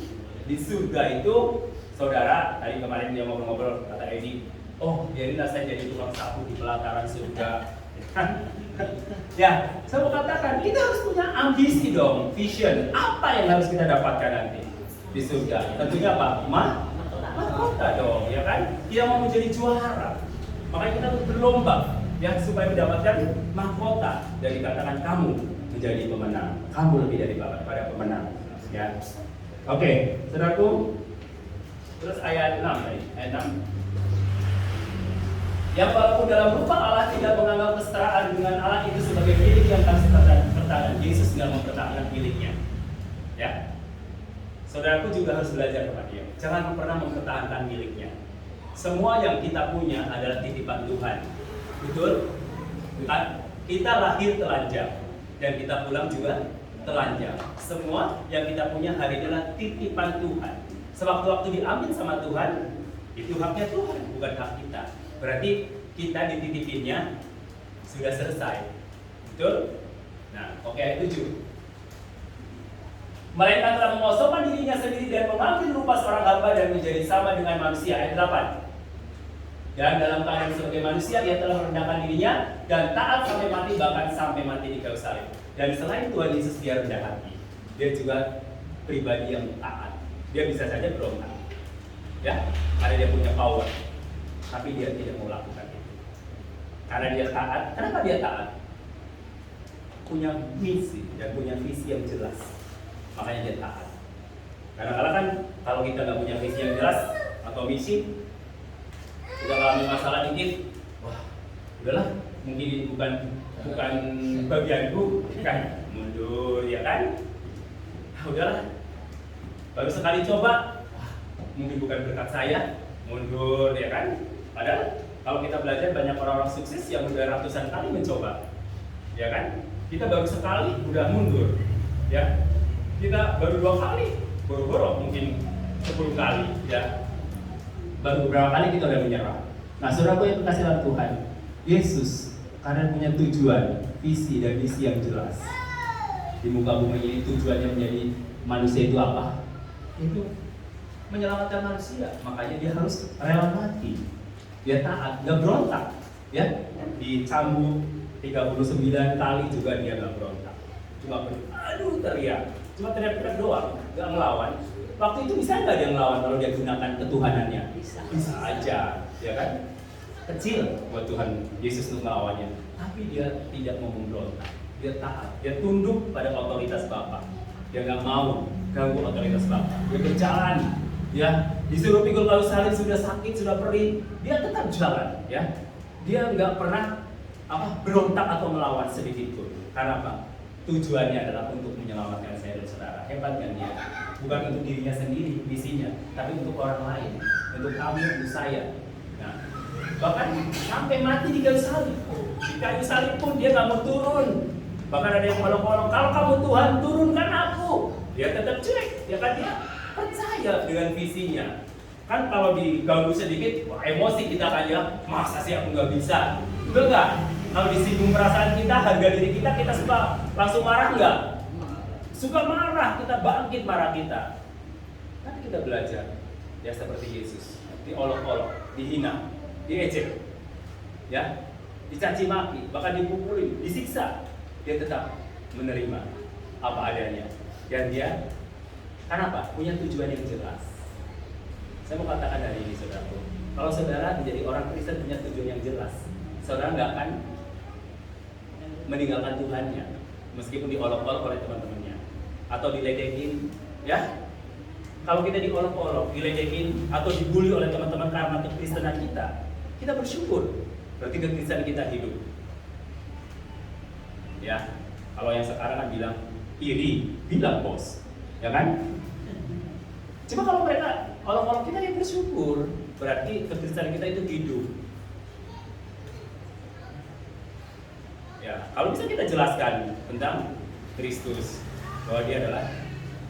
S2: di surga itu, saudara, tadi kemarin dia ngobrol-ngobrol kata Edi, oh biarinlah saya jadi tukang sapu di pelataran surga. Ya, saya mau katakan kita harus punya ambisi dong, vision. Apa yang harus kita dapatkan nanti di surga? Tentunya apa? Mahkota dong, ya kan? Kita mau menjadi juara, makanya kita harus berlomba, ya, supaya mendapatkan mahkota. Dan dikatakan kamu menjadi pemenang, kamu lebih daripada pemenang, ya. Oke, saudaraku. Terus ayat 6 tadi, ayat 6. Yang walaupun dalam rupa Allah tidak menganggap kesetaraan dengan Allah itu sebagai milik yang harus dipertahankan. Yesus tidak mempertahankan miliknya, ya. Saudaraku juga harus belajar kepada dia. Jangan pernah mempertahankan miliknya. Semua yang kita punya adalah titipan Tuhan. Betul? Kita lahir telanjang dan kita pulang juga telanjang. Semua yang kita punya hari ini adalah titipan Tuhan. Sewaktu-waktu diambil sama Tuhan, itu haknya Tuhan, bukan hak kita. Berarti kita dititipinnya sudah selesai. Betul? Nah, oke, ayat 7. Melainkan telah mengosongkan dirinya sendiri dan mengambil rupa seorang hamba dan menjadi sama dengan manusia. Ayat 8. Dan dalam keadaan sebagai manusia, ia telah merendahkan dirinya dan taat sampai mati, bahkan sampai mati di kayu salib. Dan selain Tuhan Yesus dia rendah hati, dia juga pribadi yang taat. Dia bisa saja berontak, ya, karena dia punya power, tapi dia tidak mau lakukan itu. Karena dia taat. Kenapa dia taat? Punya misi dan punya visi yang jelas. Makanya dia taat. Kadang-kadang kan kalau kita nggak punya visi yang jelas atau misi, sudah alami masalah dikit, wah, udahlah, mungkin ini bukan bagianku, kan, mundur, ya kan? Udahlah, baru sekali coba, wah, mungkin bukan berkat saya, mundur, ya kan? Padahal kalau kita belajar banyak orang-orang sukses yang udah ratusan kali mencoba, ya kan? Kita baru sekali udah mundur, ya. Kita baru 2 kali, boro-boro mungkin 10 kali, ya. Baru beberapa kali kita udah menyerah. Nah, saudaraku yang kekasih dalam Tuhan, Yesus karena punya tujuan, visi dan misi yang jelas. Di muka bumi ini tujuannya menjadi manusia itu apa? Itu menyelamatkan manusia. Makanya dia harus rela mati. Dia taat, nggak berontak, ya. Dicambuk 39 kali juga dia nggak berontak. Cuma aduh teriak. Cuma teriak-teriak doang, nggak ngelawan. waktu itu bisa nggak dia ngelawan kalau dia gunakan ketuhanannya? Bisa aja, ya kan? Kecil buat Tuhan Yesus untuk melawannya, tapi dia tidak mau memberontak, dia taat, dia tunduk pada otoritas Bapa, dia nggak mau ganggu otoritas Bapa, dia berjalan, ya disuruh pikul kayu salib, sudah sakit, sudah perih, dia tetap jalan, ya dia nggak pernah berontak atau melawan sedikit pun. Karena apa? Tujuannya adalah untuk menyelamatkan saya dan saudara. Hebat kan dia? Bukan untuk dirinya sendiri visinya, tapi untuk orang lain, untuk kamu, untuk saya. Nah, bahkan sampai mati di kayu salib. Di kayu salib pun dia nggak mau turun. Bahkan ada yang bolong-bolong, kalau kamu Tuhan turunkan aku. Dia tetap cuek, ya kan, dia percaya dengan visinya. Kan kalau diganggu sedikit, wah, emosi kita kan ya, masa sih aku nggak bisa? Betul nggak? Kalau disinggung perasaan kita, harga diri kita, kita suka langsung marah nggak? Suka marah, kita bangkit marah kita. Kan kita belajar, ya seperti Yesus, diolok-olok, dihina, diejek, ya, dicaci maki, bahkan dipukuli, disiksa, dia tetap menerima apa adanya. Dan dia, kenapa? Punya tujuan yang jelas. Saya mau katakan hari ini, saudaraku, kalau saudara menjadi orang Kristen punya tujuan yang jelas, saudara nggak akan meninggalkan Tuhannya, meskipun diolok-olok oleh teman-temannya, atau diledekin, ya. Kalau kita diolok-olok, diledekin, atau dibully oleh teman-teman karena kekristenan kita bersyukur, berarti kekristenan kita hidup. Ya, kalau yang sekarang kan bilang iri, bilang bos, ya kan? Cuma kalau mereka olok-olok kita yang bersyukur, berarti kekristenan kita itu hidup. Ya, kalau bisa kita jelaskan tentang Kristus, bahwa dia adalah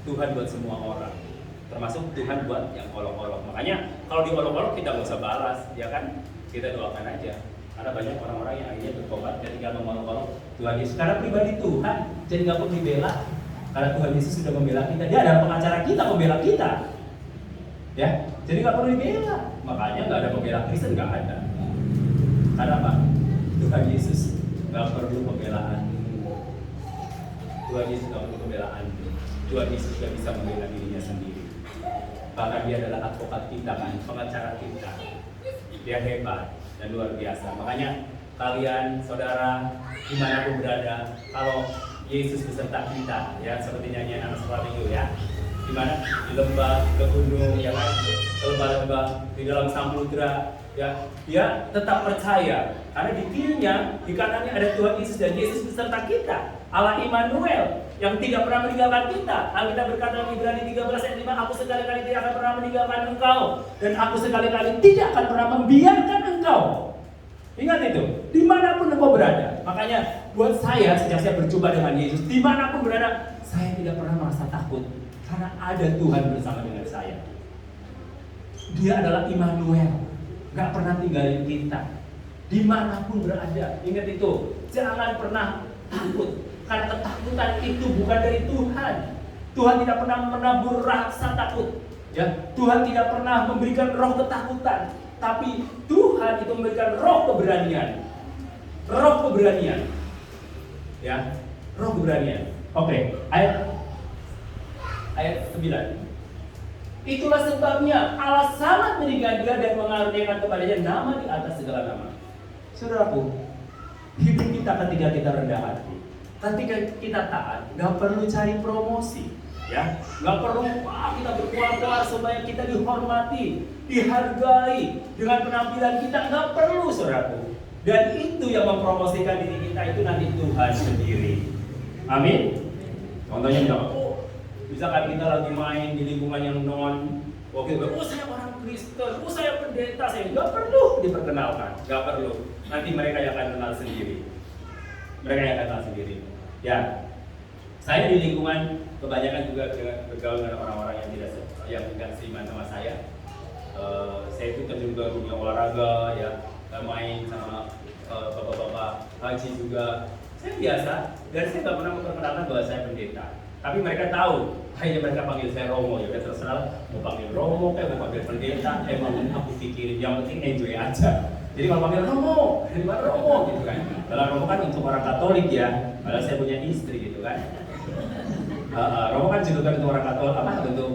S2: Tuhan buat semua orang, termasuk Tuhan buat yang olok-olok. Makanya kalau diolok-olok kita nggak usah balas, ya kan? Kita doakan aja. Karena banyak orang-orang yang akhirnya bertobat ketika mengolok-olok Tuhan Yesus. Karena pribadi Tuhan, jadi nggak perlu dibela. Karena Tuhan Yesus sudah membela kita, dia adalah pengacara kita, membela kita. Ya, jadi nggak perlu dibela. Makanya nggak ada pembela Kristen, nggak ada. Karena apa? Tuhan Yesus nggak perlu pembelaan. Tuhan Yesus nggak perlu pembelaan. Tuhan Yesus sudah bisa membela dirinya sendiri. Bahkan dia adalah advokat kita kan, pengacara kita. Dia hebat dan luar biasa. Makanya kalian, saudara, dimanapun berada, kalau Yesus beserta kita, ya seperti nyanyian anak sekolah minggu ya, di mana di lembah, ke gunung, ya kan, ke lembah-lembah, di dalam samudra, ya, dia tetap percaya karena di kirinya, di kanannya ada Tuhan Yesus dan Yesus beserta kita, Allah Immanuel yang tidak pernah meninggalkan kita. Alkitab berkata dalam Ibrani 13 ayat 5, aku sekali-kali tidak akan pernah meninggalkan engkau dan aku sekali-kali tidak akan pernah membiarkan engkau. Ingat itu, dimanapun engkau berada. Makanya buat saya, sejak saya berjumpa dengan Yesus, dimanapun berada, saya tidak pernah merasa takut karena ada Tuhan bersama dengan saya. Dia adalah Immanuel, gak pernah tinggalin kita dimanapun berada. Ingat itu, jangan pernah takut, karena ketakutan itu bukan dari Tuhan. Tuhan tidak pernah menabur rasa takut, ya. Tuhan tidak pernah memberikan roh ketakutan, tapi Tuhan itu memberikan roh keberanian. Roh keberanian, ya, roh keberanian. Oke, ayat 9. Itulah sebabnya Allah sangat meninggikan dia dan mengaruniakan kepadanya nama di atas segala nama. Saudaraku, hidup kita ketika kita rendah hati, ketika kita taat, nggak perlu cari promosi, ya, nggak perlu kita berkuar-kuar supaya kita dihormati, dihargai dengan penampilan kita, nggak perlu, saudaraku. Dan itu yang mempromosikan diri kita itu nanti Tuhan sendiri. Amin. Contohnya misalkan kita lagi main di lingkungan yang non, saya orang Kristen, saya pendeta, saya nggak perlu diperkenalkan, nggak perlu. Nanti mereka yang akan kenal sendiri. Mereka yang akan kenal sendiri. Ya, saya di lingkungan kebanyakan juga bergaul dengan orang-orang yang tidak seiman sama saya. Saya itu terjun ke dunia olahraga, ya, main sama bapak-bapak haji juga. Saya biasa, dan saya nggak pernah memperkenalkan bahwa saya pendeta. Tapi mereka tahu, akhirnya mereka panggil saya Romo, ya terserah mau panggil Romo, mau panggil pendeta, emang aku pikirin yang penting enjoy aja. Jadi kalau panggil Romo, dari mana Romo gitu kan? Kalau Romo kan untuk orang Katolik ya, padahal saya punya istri gitu kan. Romo kan julukan untuk orang Katolik untuk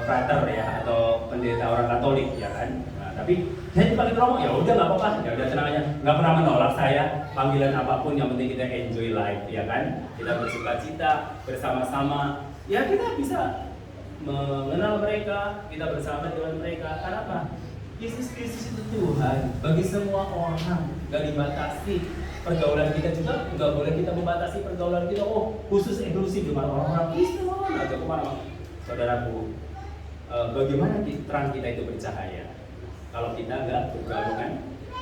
S2: frater ya atau pendeta orang Katolik ya kan. Nah, tapi saya dipanggil Romo ya udah nggak apa-apa, ya udah tenang aja, nggak pernah menolak saya panggilan apapun, yang penting kita enjoy life ya kan. Kita bersukacita bersama-sama, ya kita bisa mengenal mereka, kita bersama dengan mereka. Karena apa? Yesus Kristus itu Tuhan bagi semua orang, nggak dibatasi. Pergaulan kita juga nggak boleh kita membatasi pergaulan kita. Oh, khusus eksklusif dengan orang-orang Kristen aja kemana? Saudaraku, bagaimana terang kita itu bercahaya kalau kita nggak bergaul dengan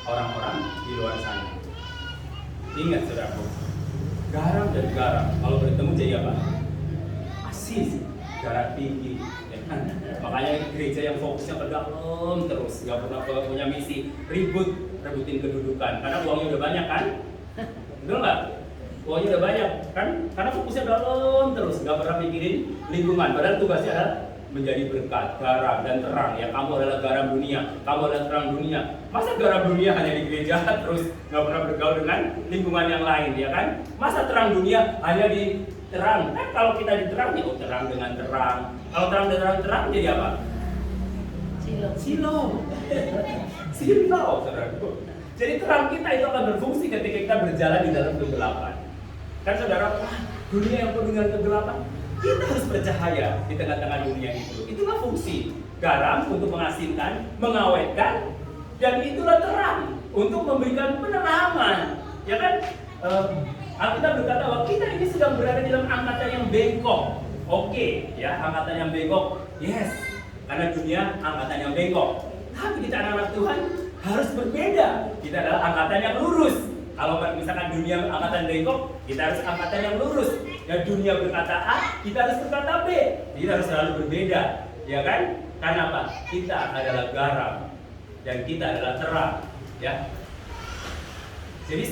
S2: orang-orang di luar sana? Ingat saudaraku, garam dan garam kalau bertemu jadi apa? Asis, garam tinggi. Ya kan? Makanya gereja yang fokusnya ke dalam terus, nggak pernah punya misi rebutin kedudukan, karena uangnya udah banyak kan? Betul nggak? Uangnya udah banyak kan? Karena fokusnya dalam terus, nggak pernah mikirin lingkungan. Padahal tugasnya adalah menjadi berkat, garam dan terang. Ya, kamu adalah garam dunia, kamu adalah terang dunia. Masa garam dunia hanya di gereja terus nggak pernah bergaul dengan lingkungan yang lain, ya kan? Masa terang dunia hanya di terang? Kan kalau kita di terang, ya terang dengan terang. Kalau terang dengan terang jadi apa? Silau. Saudaraku. Jadi terang kita itu akan berfungsi ketika kita berjalan di dalam kegelapan. Kan saudara, dunia yang penuh dengan kegelapan, kita harus bercahaya di tengah-tengah dunia itu. Itulah fungsi garam untuk mengasinkan, mengawetkan, dan itulah terang untuk memberikan penerangan. Ya kan? Alkitab berkata bahwa kita ini sedang berada dalam angkatan yang bengkok. Oke, ya, angkatan yang bengkok. Yes, karena dunia angkatan yang bengkok. Tapi kita anak-anak Tuhan harus berbeda. Kita adalah angkatan yang lurus. Kalau misalkan dunia angkatan bengkok, kita harus angkatan yang lurus. Dan dunia berkata A, kita harus berkata B. Kita harus selalu berbeda, ya kan? Karena apa? Kita adalah garam dan kita adalah terang, ya. Jadi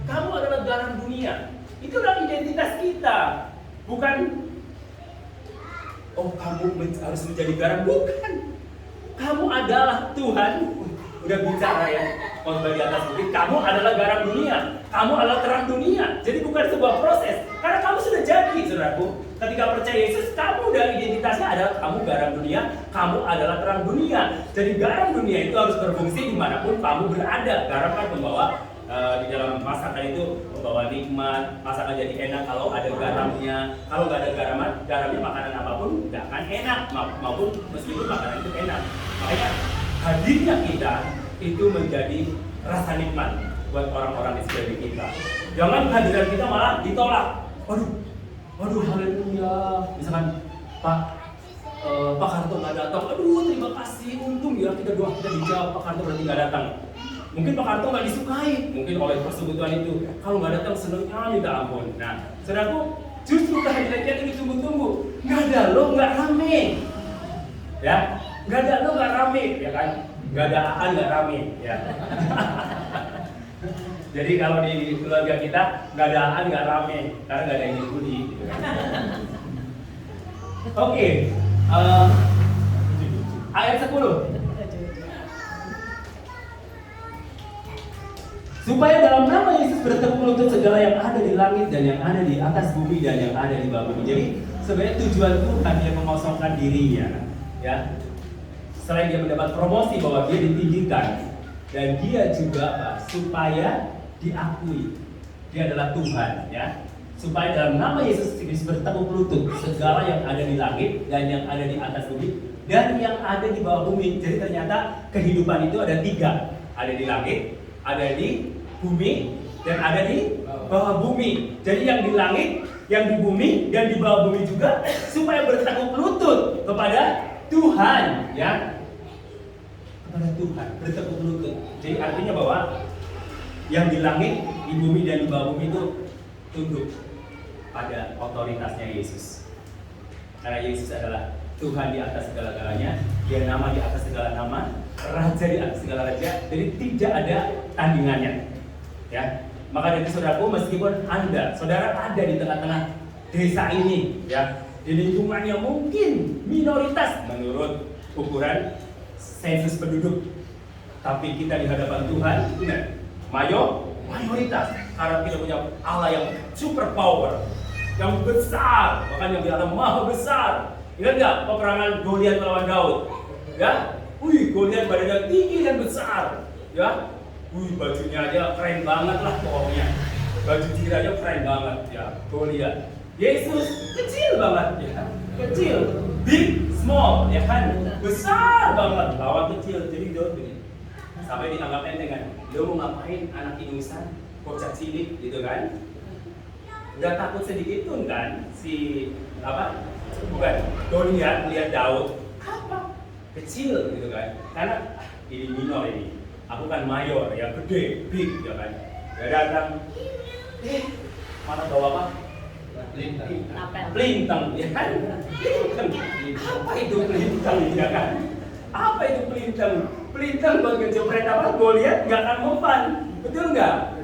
S2: kamu adalah garam dunia. Itulah identitas kita. Bukan kamu harus menjadi garam, bukan. Kamu adalah Tuhan. Udah bicara ya, khotbah di atas bukit. Kamu adalah garam dunia, kamu adalah terang dunia. Jadi bukan sebuah proses, karena kamu sudah jadi, saudaraku. Ketika percaya Yesus, kamu udah identitasnya adalah kamu garam dunia, kamu adalah terang dunia. Jadi garam dunia itu harus berfungsi dimanapun kamu berada. Garam kan membawa di dalam masakan itu membawa nikmat, masakan jadi enak kalau ada garamnya. Kalau nggak ada garamnya makanan apapun nggak akan enak, maupun meskipun makanan itu enak. Makanya hadirnya kita itu menjadi rasa nikmat buat orang-orang di sekeliling kita. Jangan kehadiran kita malah ditolak. Waduh, haleluya. Misalkan Pak Karto nggak datang. Aduh, terima kasih, untung ya kita doa kita dijawab. Pak Karto berarti nggak datang. Mungkin Pak Karto nggak disukai, mungkin oleh persekutuan itu. Kalau nggak datang senangnya minta ampun. Nah, saudaraku, justru kehadiran kita itu ditunggu-tunggu. Nggak ada lo, nggak rame. Ya, nggak ada lo, nggak rame, ya kan? Nggak ada aan, nggak rame, ya. Jadi kalau di keluarga kita nggak ada aan, nggak rame, karena nggak ada yang dibully. Gitu kan? Oke, ayat 10. Supaya dalam nama Yesus bertemu lutut segala yang ada di langit dan yang ada di atas bumi dan yang ada di bawah bumi. Jadi sebenarnya tujuan Tuhan dia mengosongkan dirinya, ya. Selain dia mendapat promosi bahwa dia ditinggikan, dan dia juga supaya diakui dia adalah Tuhan, ya. Supaya dalam nama Yesus Kristus bertemu lutut segala yang ada di langit dan yang ada di atas bumi dan yang ada di bawah bumi. Jadi ternyata kehidupan itu ada 3, ada di langit, ada di bumi, dan ada di bawah bumi. Jadi yang di langit, yang di bumi, dan di bawah bumi juga supaya bertekuk lutut kepada Tuhan, ya, kepada Tuhan, bertekuk lutut. Jadi artinya bahwa yang di langit, di bumi, dan di bawah bumi itu tunduk pada otoritasnya Yesus. Karena Yesus adalah Tuhan di atas segala-galanya, dia nama di atas segala nama, raja di atas segala raja, jadi tidak ada tandingannya, ya. Maka dari itu saudaraku, meskipun saudara ada di tengah-tengah desa ini, ya, di lingkungan yang mungkin minoritas menurut ukuran sensus penduduk, tapi kita di hadapan Tuhan, mayoritas, karena kita punya Allah yang super power, yang besar, bahkan yang dianggap maha besar. Ingat nggak peperangan Goliat melawan Daud? Ya, Goliat badannya tinggi dan besar, ya. Bajunya aja keren banget lah pokoknya. Baju tiranya keren banget, ya. Goliat. Yesus kecil banget, ya. Kecil, big, small, ya kan? Besar banget, lawan kecil. Jadi Daud begini. Sampai dianggap enteng kan? Lo mau ngapain anak ingusan, bocah cilik gitu kan? Udah takut sedikit pun kan si bukan Goliat melihat Daud apa kecil gitu kan, karena ini minor ini, aku kan mayor yang gede big ya kan, dia datang mana bawa apa pelintang ya kan, apa itu pelintang ya kan, apa itu pelintang buat ngejepret apa Goliat nggak akan mempan, betul nggak?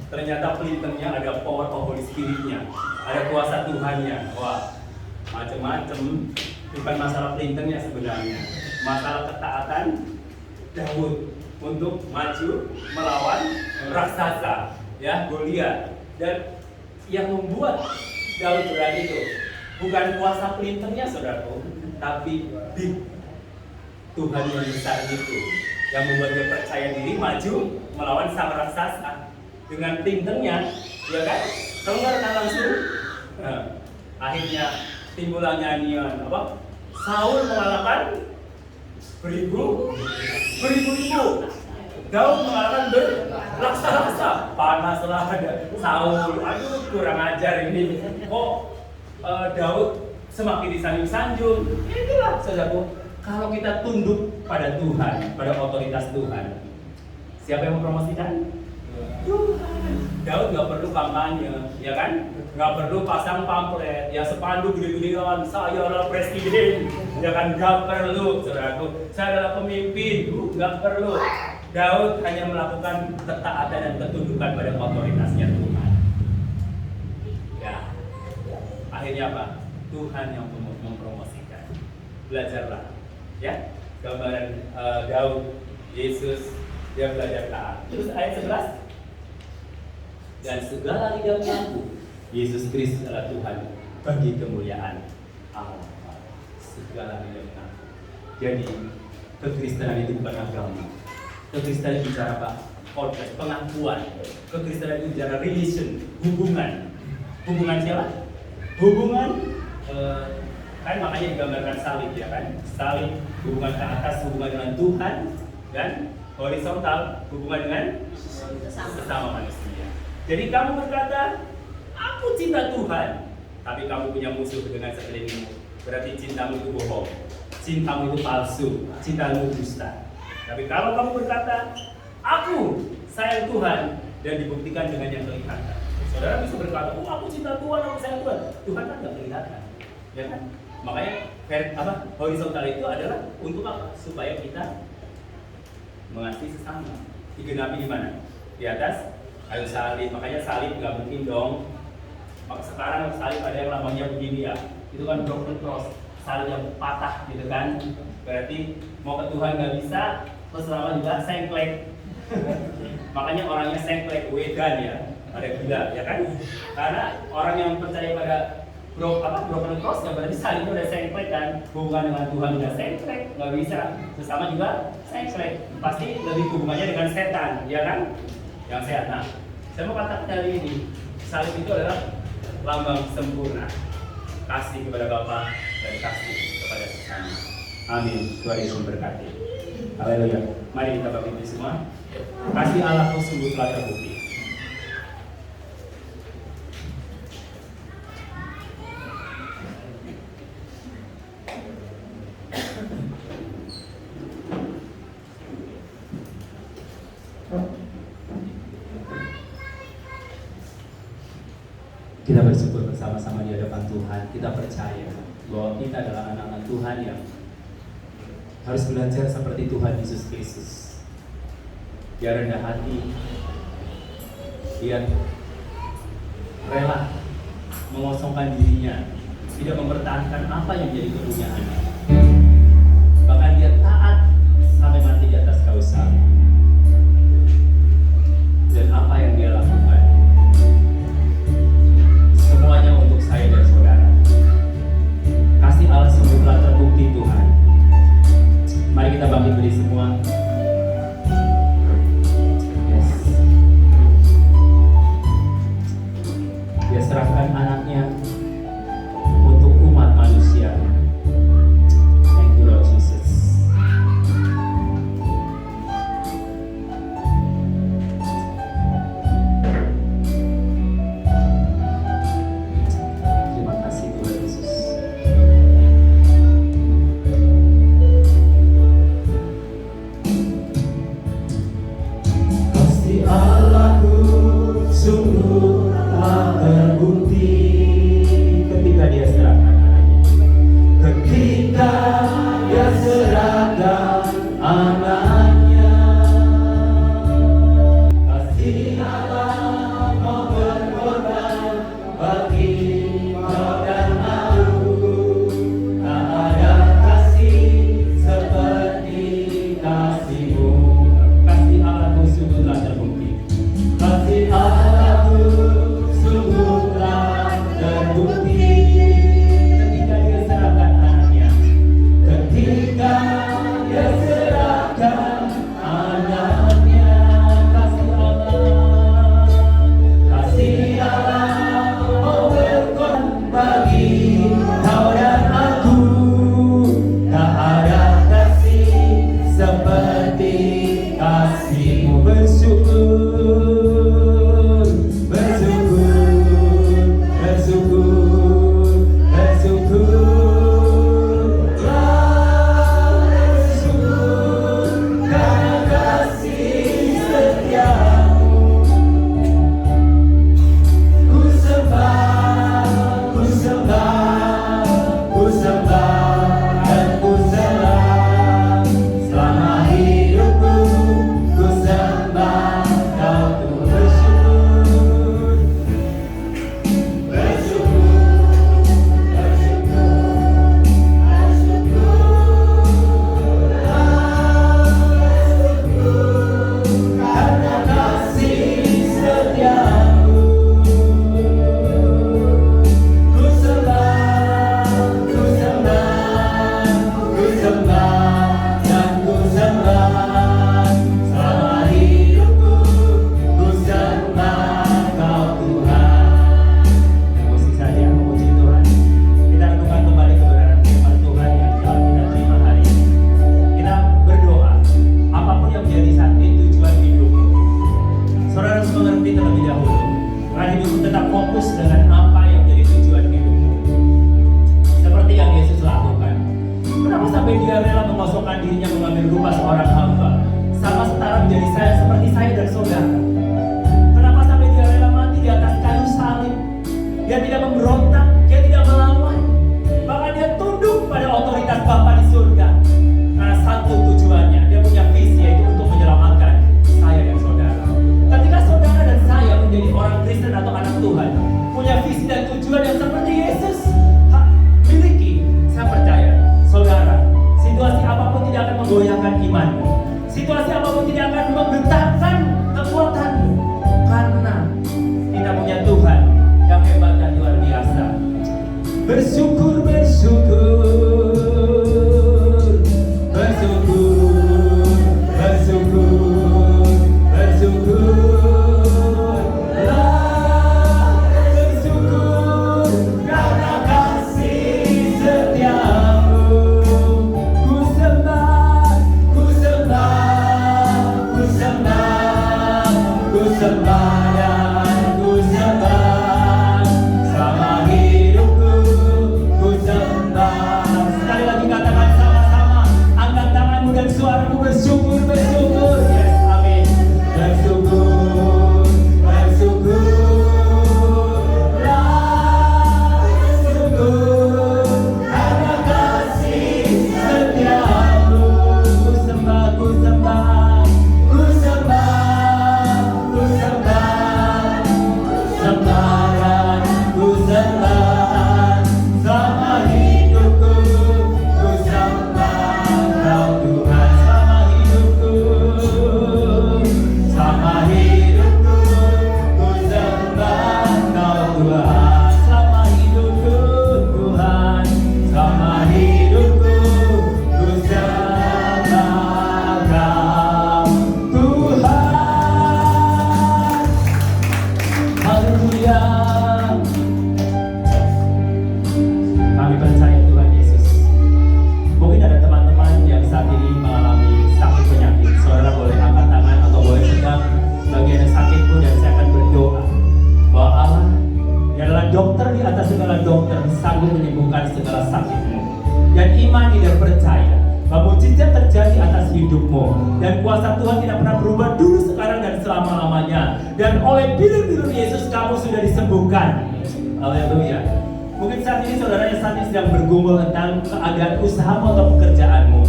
S2: Ternyata pelintangnya ada power of Holy Spirit-nya, ada kuasa Tuhannya. Wah, macam-macam. Bukan masalah pelintangnya sebenarnya, masalah ketaatan Daud untuk maju melawan raksasa, ya Goliat. Dan yang membuat Daud berani itu bukan kuasa pelintangnya, saudaraku, tapi Tuhan yang besar itu yang membuat dia percaya diri maju melawan sang raksasa. Dengan pelintangnya, ya kan? Keluar kan langsung. Nah, akhirnya timbullah nyanyian apa? Saul mengalahkan beribu. Daud mengalahkan berlaksa-laksa. Panaslah ada Saul. Aduh, kurang ajar ini. Kok Daud semakin disanjung-sanjung? Itulah saudaraku. Kalau kita tunduk pada Tuhan, pada otoritas Tuhan, siapa yang mempromosikan? Tuhan. Daud nggak perlu kampanye, ya kan? Nggak perlu pasang pamflet, ya spanduk gede-gedean, saya adalah presiden, ya kan? Nggak perlu, saudaraku. Saya adalah pemimpin, nggak perlu. Daud hanya melakukan ketaatan dan ketundukan pada otoritasnya Tuhan. Ya, akhirnya apa? Tuhan yang mempromosikan. Belajarlah, ya. Gambaran Daud, Yesus, dia belajar taat. Terus ayat 11. Dan segala lidah mengaku Yesus Kristus adalah Tuhan bagi kemuliaan Allah. Segala lidah mengaku. Jadi kekristenan itu bukan agama. Kekristenan itu bicara apa? Konteks, pengakuan. Kekristenan itu bicara relation, hubungan. Hubungan siapa? Hubungan kan makanya digambarkan salib ya kan? Salib hubungan ke atas, hubungan dengan Tuhan, dan horizontal hubungan dengan sesama manusia. Jadi kamu berkata, aku cinta Tuhan, tapi kamu punya musuh dengan sekelilingmu. Berarti cintamu itu bohong, cintamu itu palsu, cintamu dusta. Tapi kalau kamu berkata, aku sayang Tuhan, dan dibuktikan dengan yang kelihatan. Saudara bisa berkata, oh aku cinta Tuhan, aku sayang Tuhan. Tuhan kan nggak kelihatan, ya kan? Makanya horizontal itu adalah untuk apa? Supaya kita mengasihi sesama. Digenapi di mana? Di atas kayu salib. Makanya salib nggak mungkin dong. Sekarang salib ada yang lambangnya begini ya. Itu kan broken cross, salib yang patah gitu kan. Berarti mau ke Tuhan nggak bisa, terus lama juga sengklek. Makanya orangnya sengklek, wedan ya, ada gila ya kan. Karena orang yang percaya pada broken cross nggak berarti salibnya udah sengklek kan. Hubungan dengan Tuhan udah sengklek, nggak bisa. Sesama juga sengklek. Pasti lebih hubungannya dengan setan, ya kan? Yang sehat. Nah, saya mau katakan hari ini, salib itu adalah lambang sempurna kasih kepada Bapa dan kasih kepada sesama. Amin. Tuhan Yesus memberkati. Haleluya. Mari kita bangkit semua. Kasih Allahku sungguh telah terbukti. Kita bersyukur bersama-sama di hadapan Tuhan. Kita percaya bahwa kita adalah anak-anak Tuhan yang harus belajar seperti Tuhan Yesus Kristus. Dia rendah hati, dia rela mengosongkan dirinya, tidak mempertahankan apa yang menjadi kepunyaannya. Bahkan dia taat sampai mati di atas kayu salib. Dan apa yang dia lakukan semuanya untuk saya Dan kuasa Tuhan tidak pernah berubah dulu, sekarang, dan selama-lamanya. Dan oleh bilur-bilur Yesus kamu sudah disembuhkan. Haleluya. Mungkin saat ini saudara yang saat ini sedang bergumul tentang keadaan usahamu atau pekerjaanmu.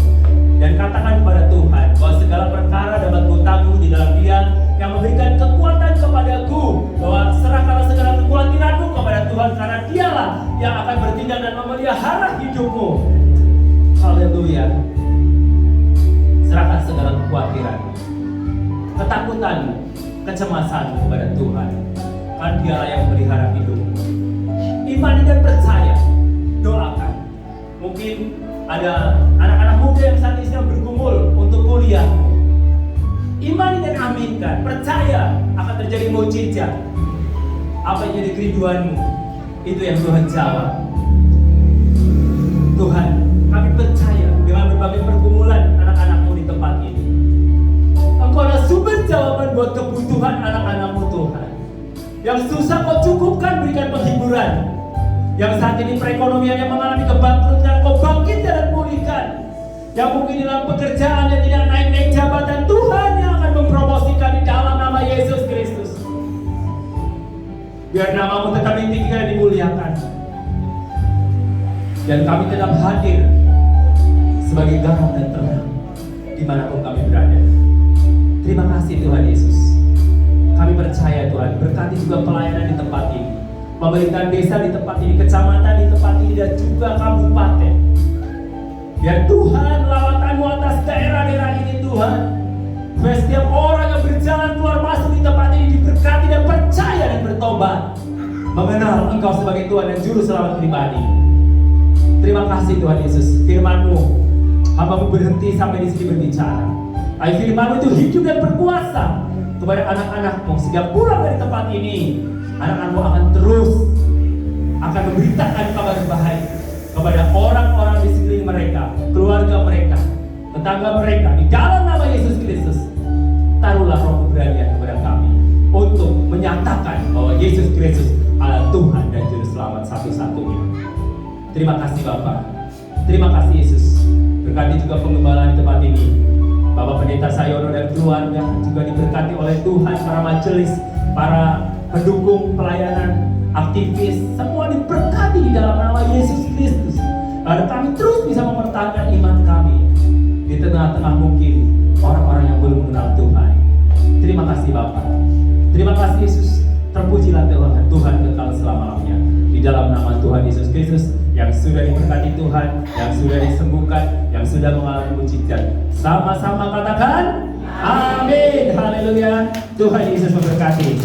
S2: Dan katakan kepada Tuhan bahwa segala perkara dapat kutanggung di dalam Dia yang memberikan kekuatan kepadaku. Bahwa serahkanlah segala kekhawatiranmu kepada Tuhan dan memelihara hidupmu. Haleluya. Serahkan segala kekhawatiran, ketakutanmu, kecemasanmu kepada Tuhan. Kan Dialah yang memelihara hidupmu. Imani dan percaya, doakan. Mungkin ada anak-anak muda yang saat ini sedang bergumul untuk kuliah. Imani dan aminkan, percaya akan terjadi mukjizat. Apa yang jadi kerinduanmu, itu yang Tuhan jawab. Tuhan, kami percaya dengan berbagai pergumulan anak-anakmu di tempat ini. Engkau adalah sumber jawaban buat kebutuhan anak-anakmu Tuhan. Yang susah Kau cukupkan, berikan penghiburan. Yang saat ini perekonomiannya mengalami kebangkrutan, Kau bangkitkan dan pulihkan. Yang mungkin dalam pekerjaan yang tidak naik-naik jabatan, Tuhan yang akan mempromosikan di dalam nama Yesus Kristus. Biar namamu tetap ditinggikan dan dimuliakan. Dan kami tetap hadir sebagai garam dan terang dimanapun kami berada. Terima kasih Tuhan Yesus. Kami percaya Tuhan, berkati juga pelayanan di tempat ini, pemerintahan desa di tempat ini, kecamatan di tempat ini, dan juga kabupaten. Biar Tuhan lawatanmu atas daerah-daerah ini Tuhan. Biar setiap orang yang berjalan keluar masuk di tempat ini diberkati dan percaya dan bertobat, mengenal Engkau sebagai Tuhan dan Juru Selamat pribadi. Terima kasih Tuhan Yesus. Firman-Mu, hamba-Mu berhenti sampai di sini berbicara. Ayo firman-Mu itu hidup dan berkuasa kepada anak-anak-Mu, sehingga pulang dari tempat ini anak-anak-Mu akan terus akan memberitakan kabar baik kepada orang-orang di sekeliling mereka, keluarga mereka, tetangga mereka. Di dalam nama Yesus Kristus, taruhlah roh keberanian kepada kami untuk menyatakan bahwa Yesus Kristus adalah Tuhan dan Juru Selamat satu-satunya. Terima kasih Bapak, terima kasih Yesus. Berkati juga pengembalaan di tempat ini. Bapak Pendeta Sayono dan keluarga juga diberkati oleh Tuhan, para majelis, para pendukung pelayanan, aktivis, semua diberkati di dalam nama Yesus Kristus. Agar kami terus bisa mempertahankan iman kami di tengah-tengah mungkin orang-orang yang belum mengenal Tuhan. Terima kasih Bapak, terima kasih Yesus. Terpujilah Tuhan kekal selama-lamanya. Di dalam nama Tuhan Yesus Kristus yang sudah diberkati Tuhan, yang sudah disembuhkan, yang sudah mengalami mujizat. Sama-sama katakan amin. Haleluya. Tuhan Yesus memberkati.